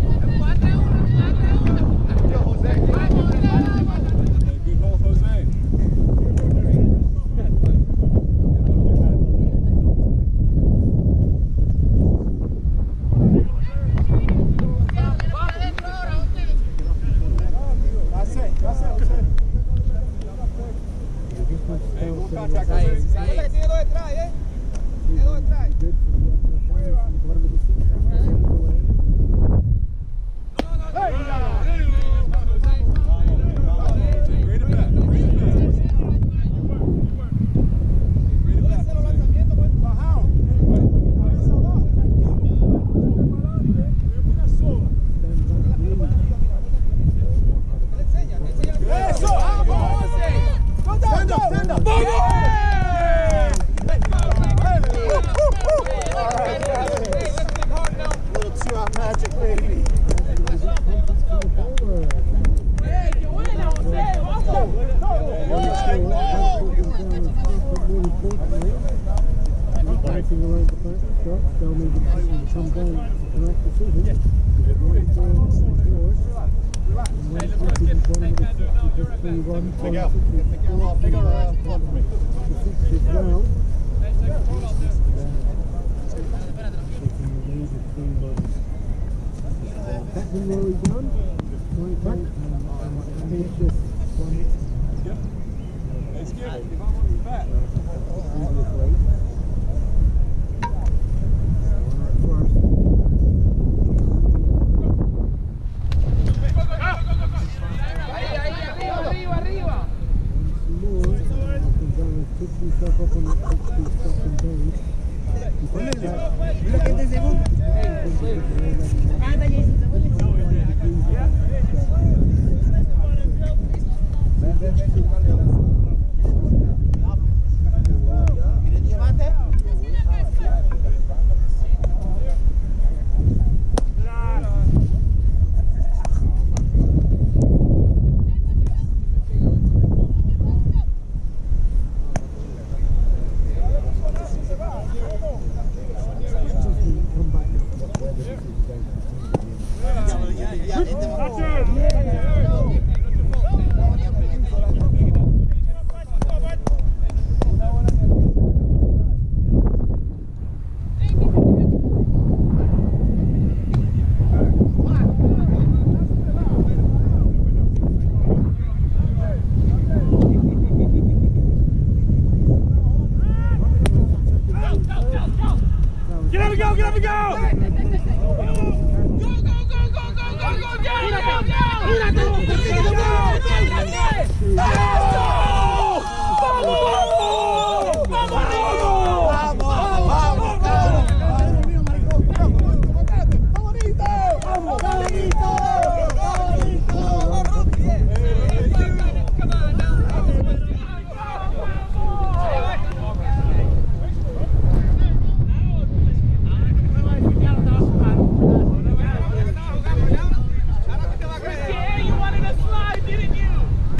You wanted to slide, didn't you?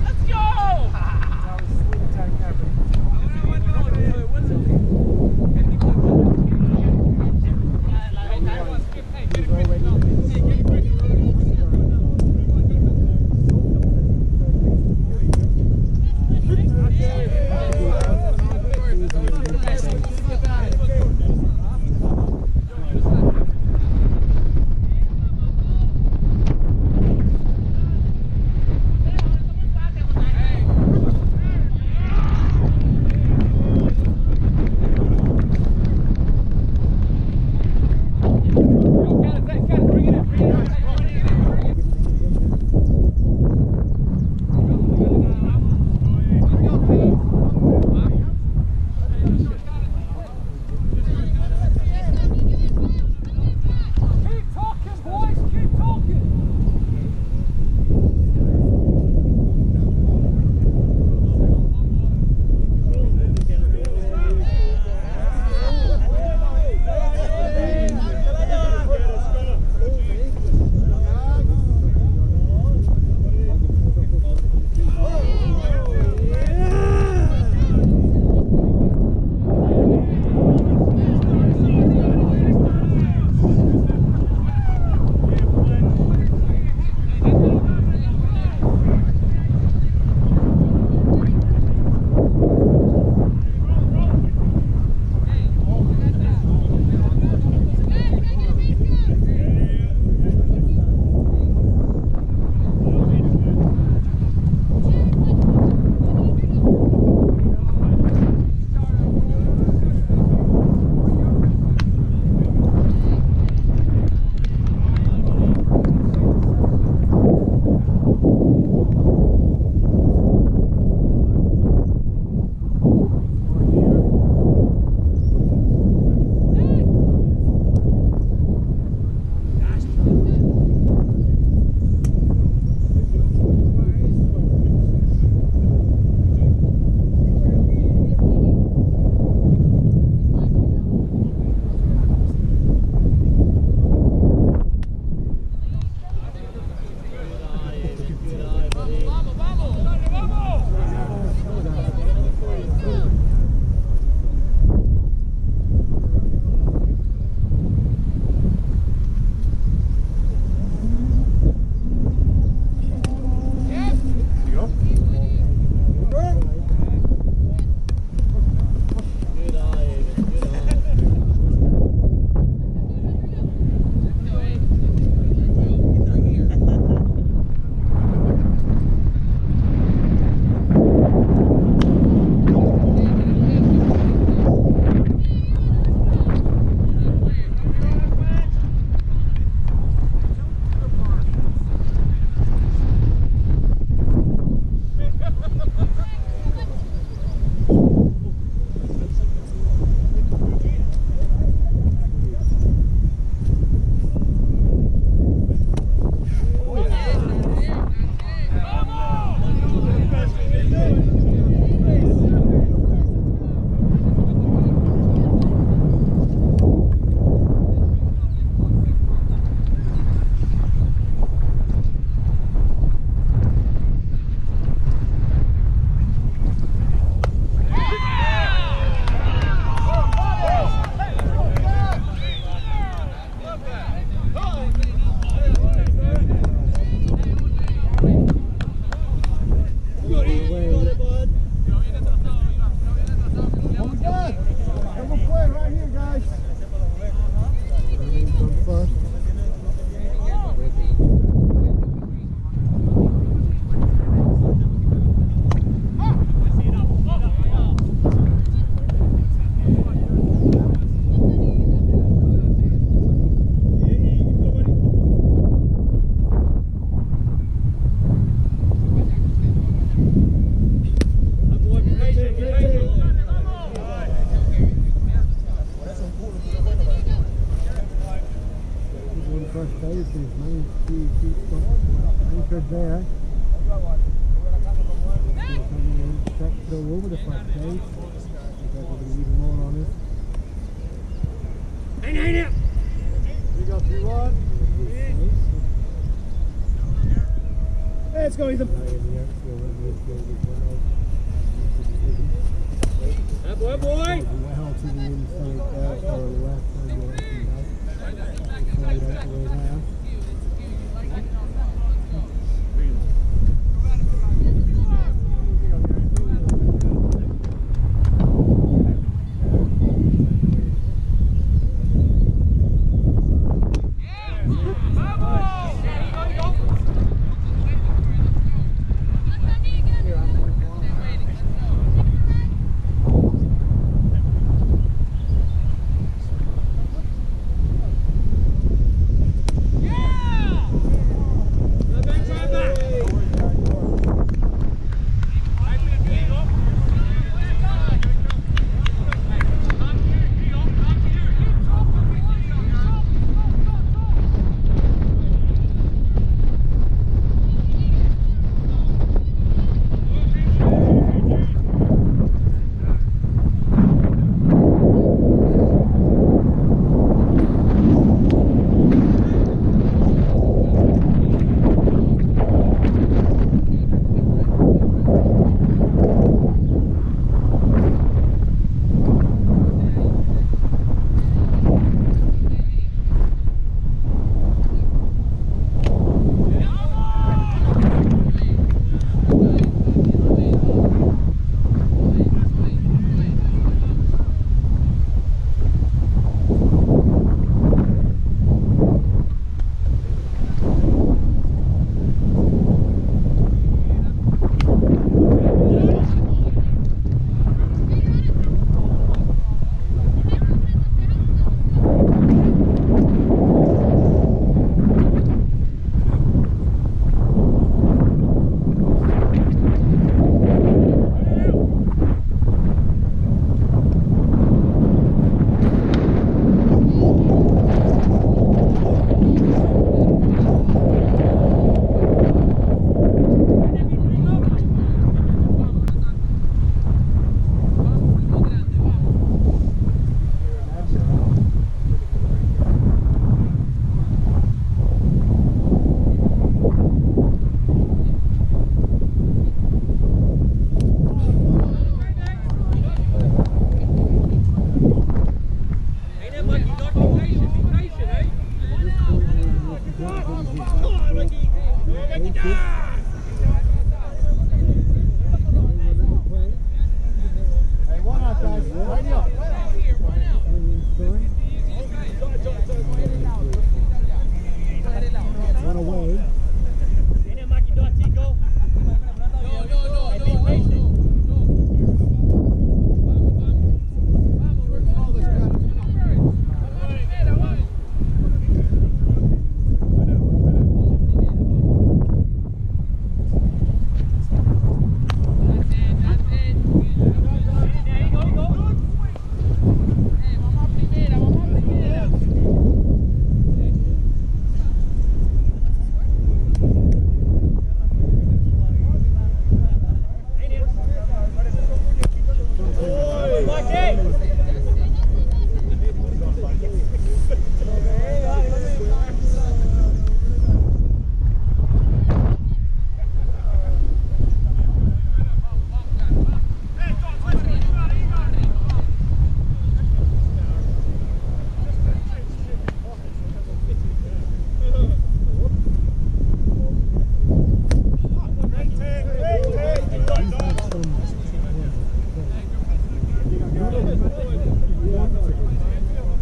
Let's go! Anchored there. Check throw over the front page. Even more on it. You got 3-1. Let's go, Ethan. That boy, boy. Well to the inside there for the left hand. Slide out the way there.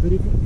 But if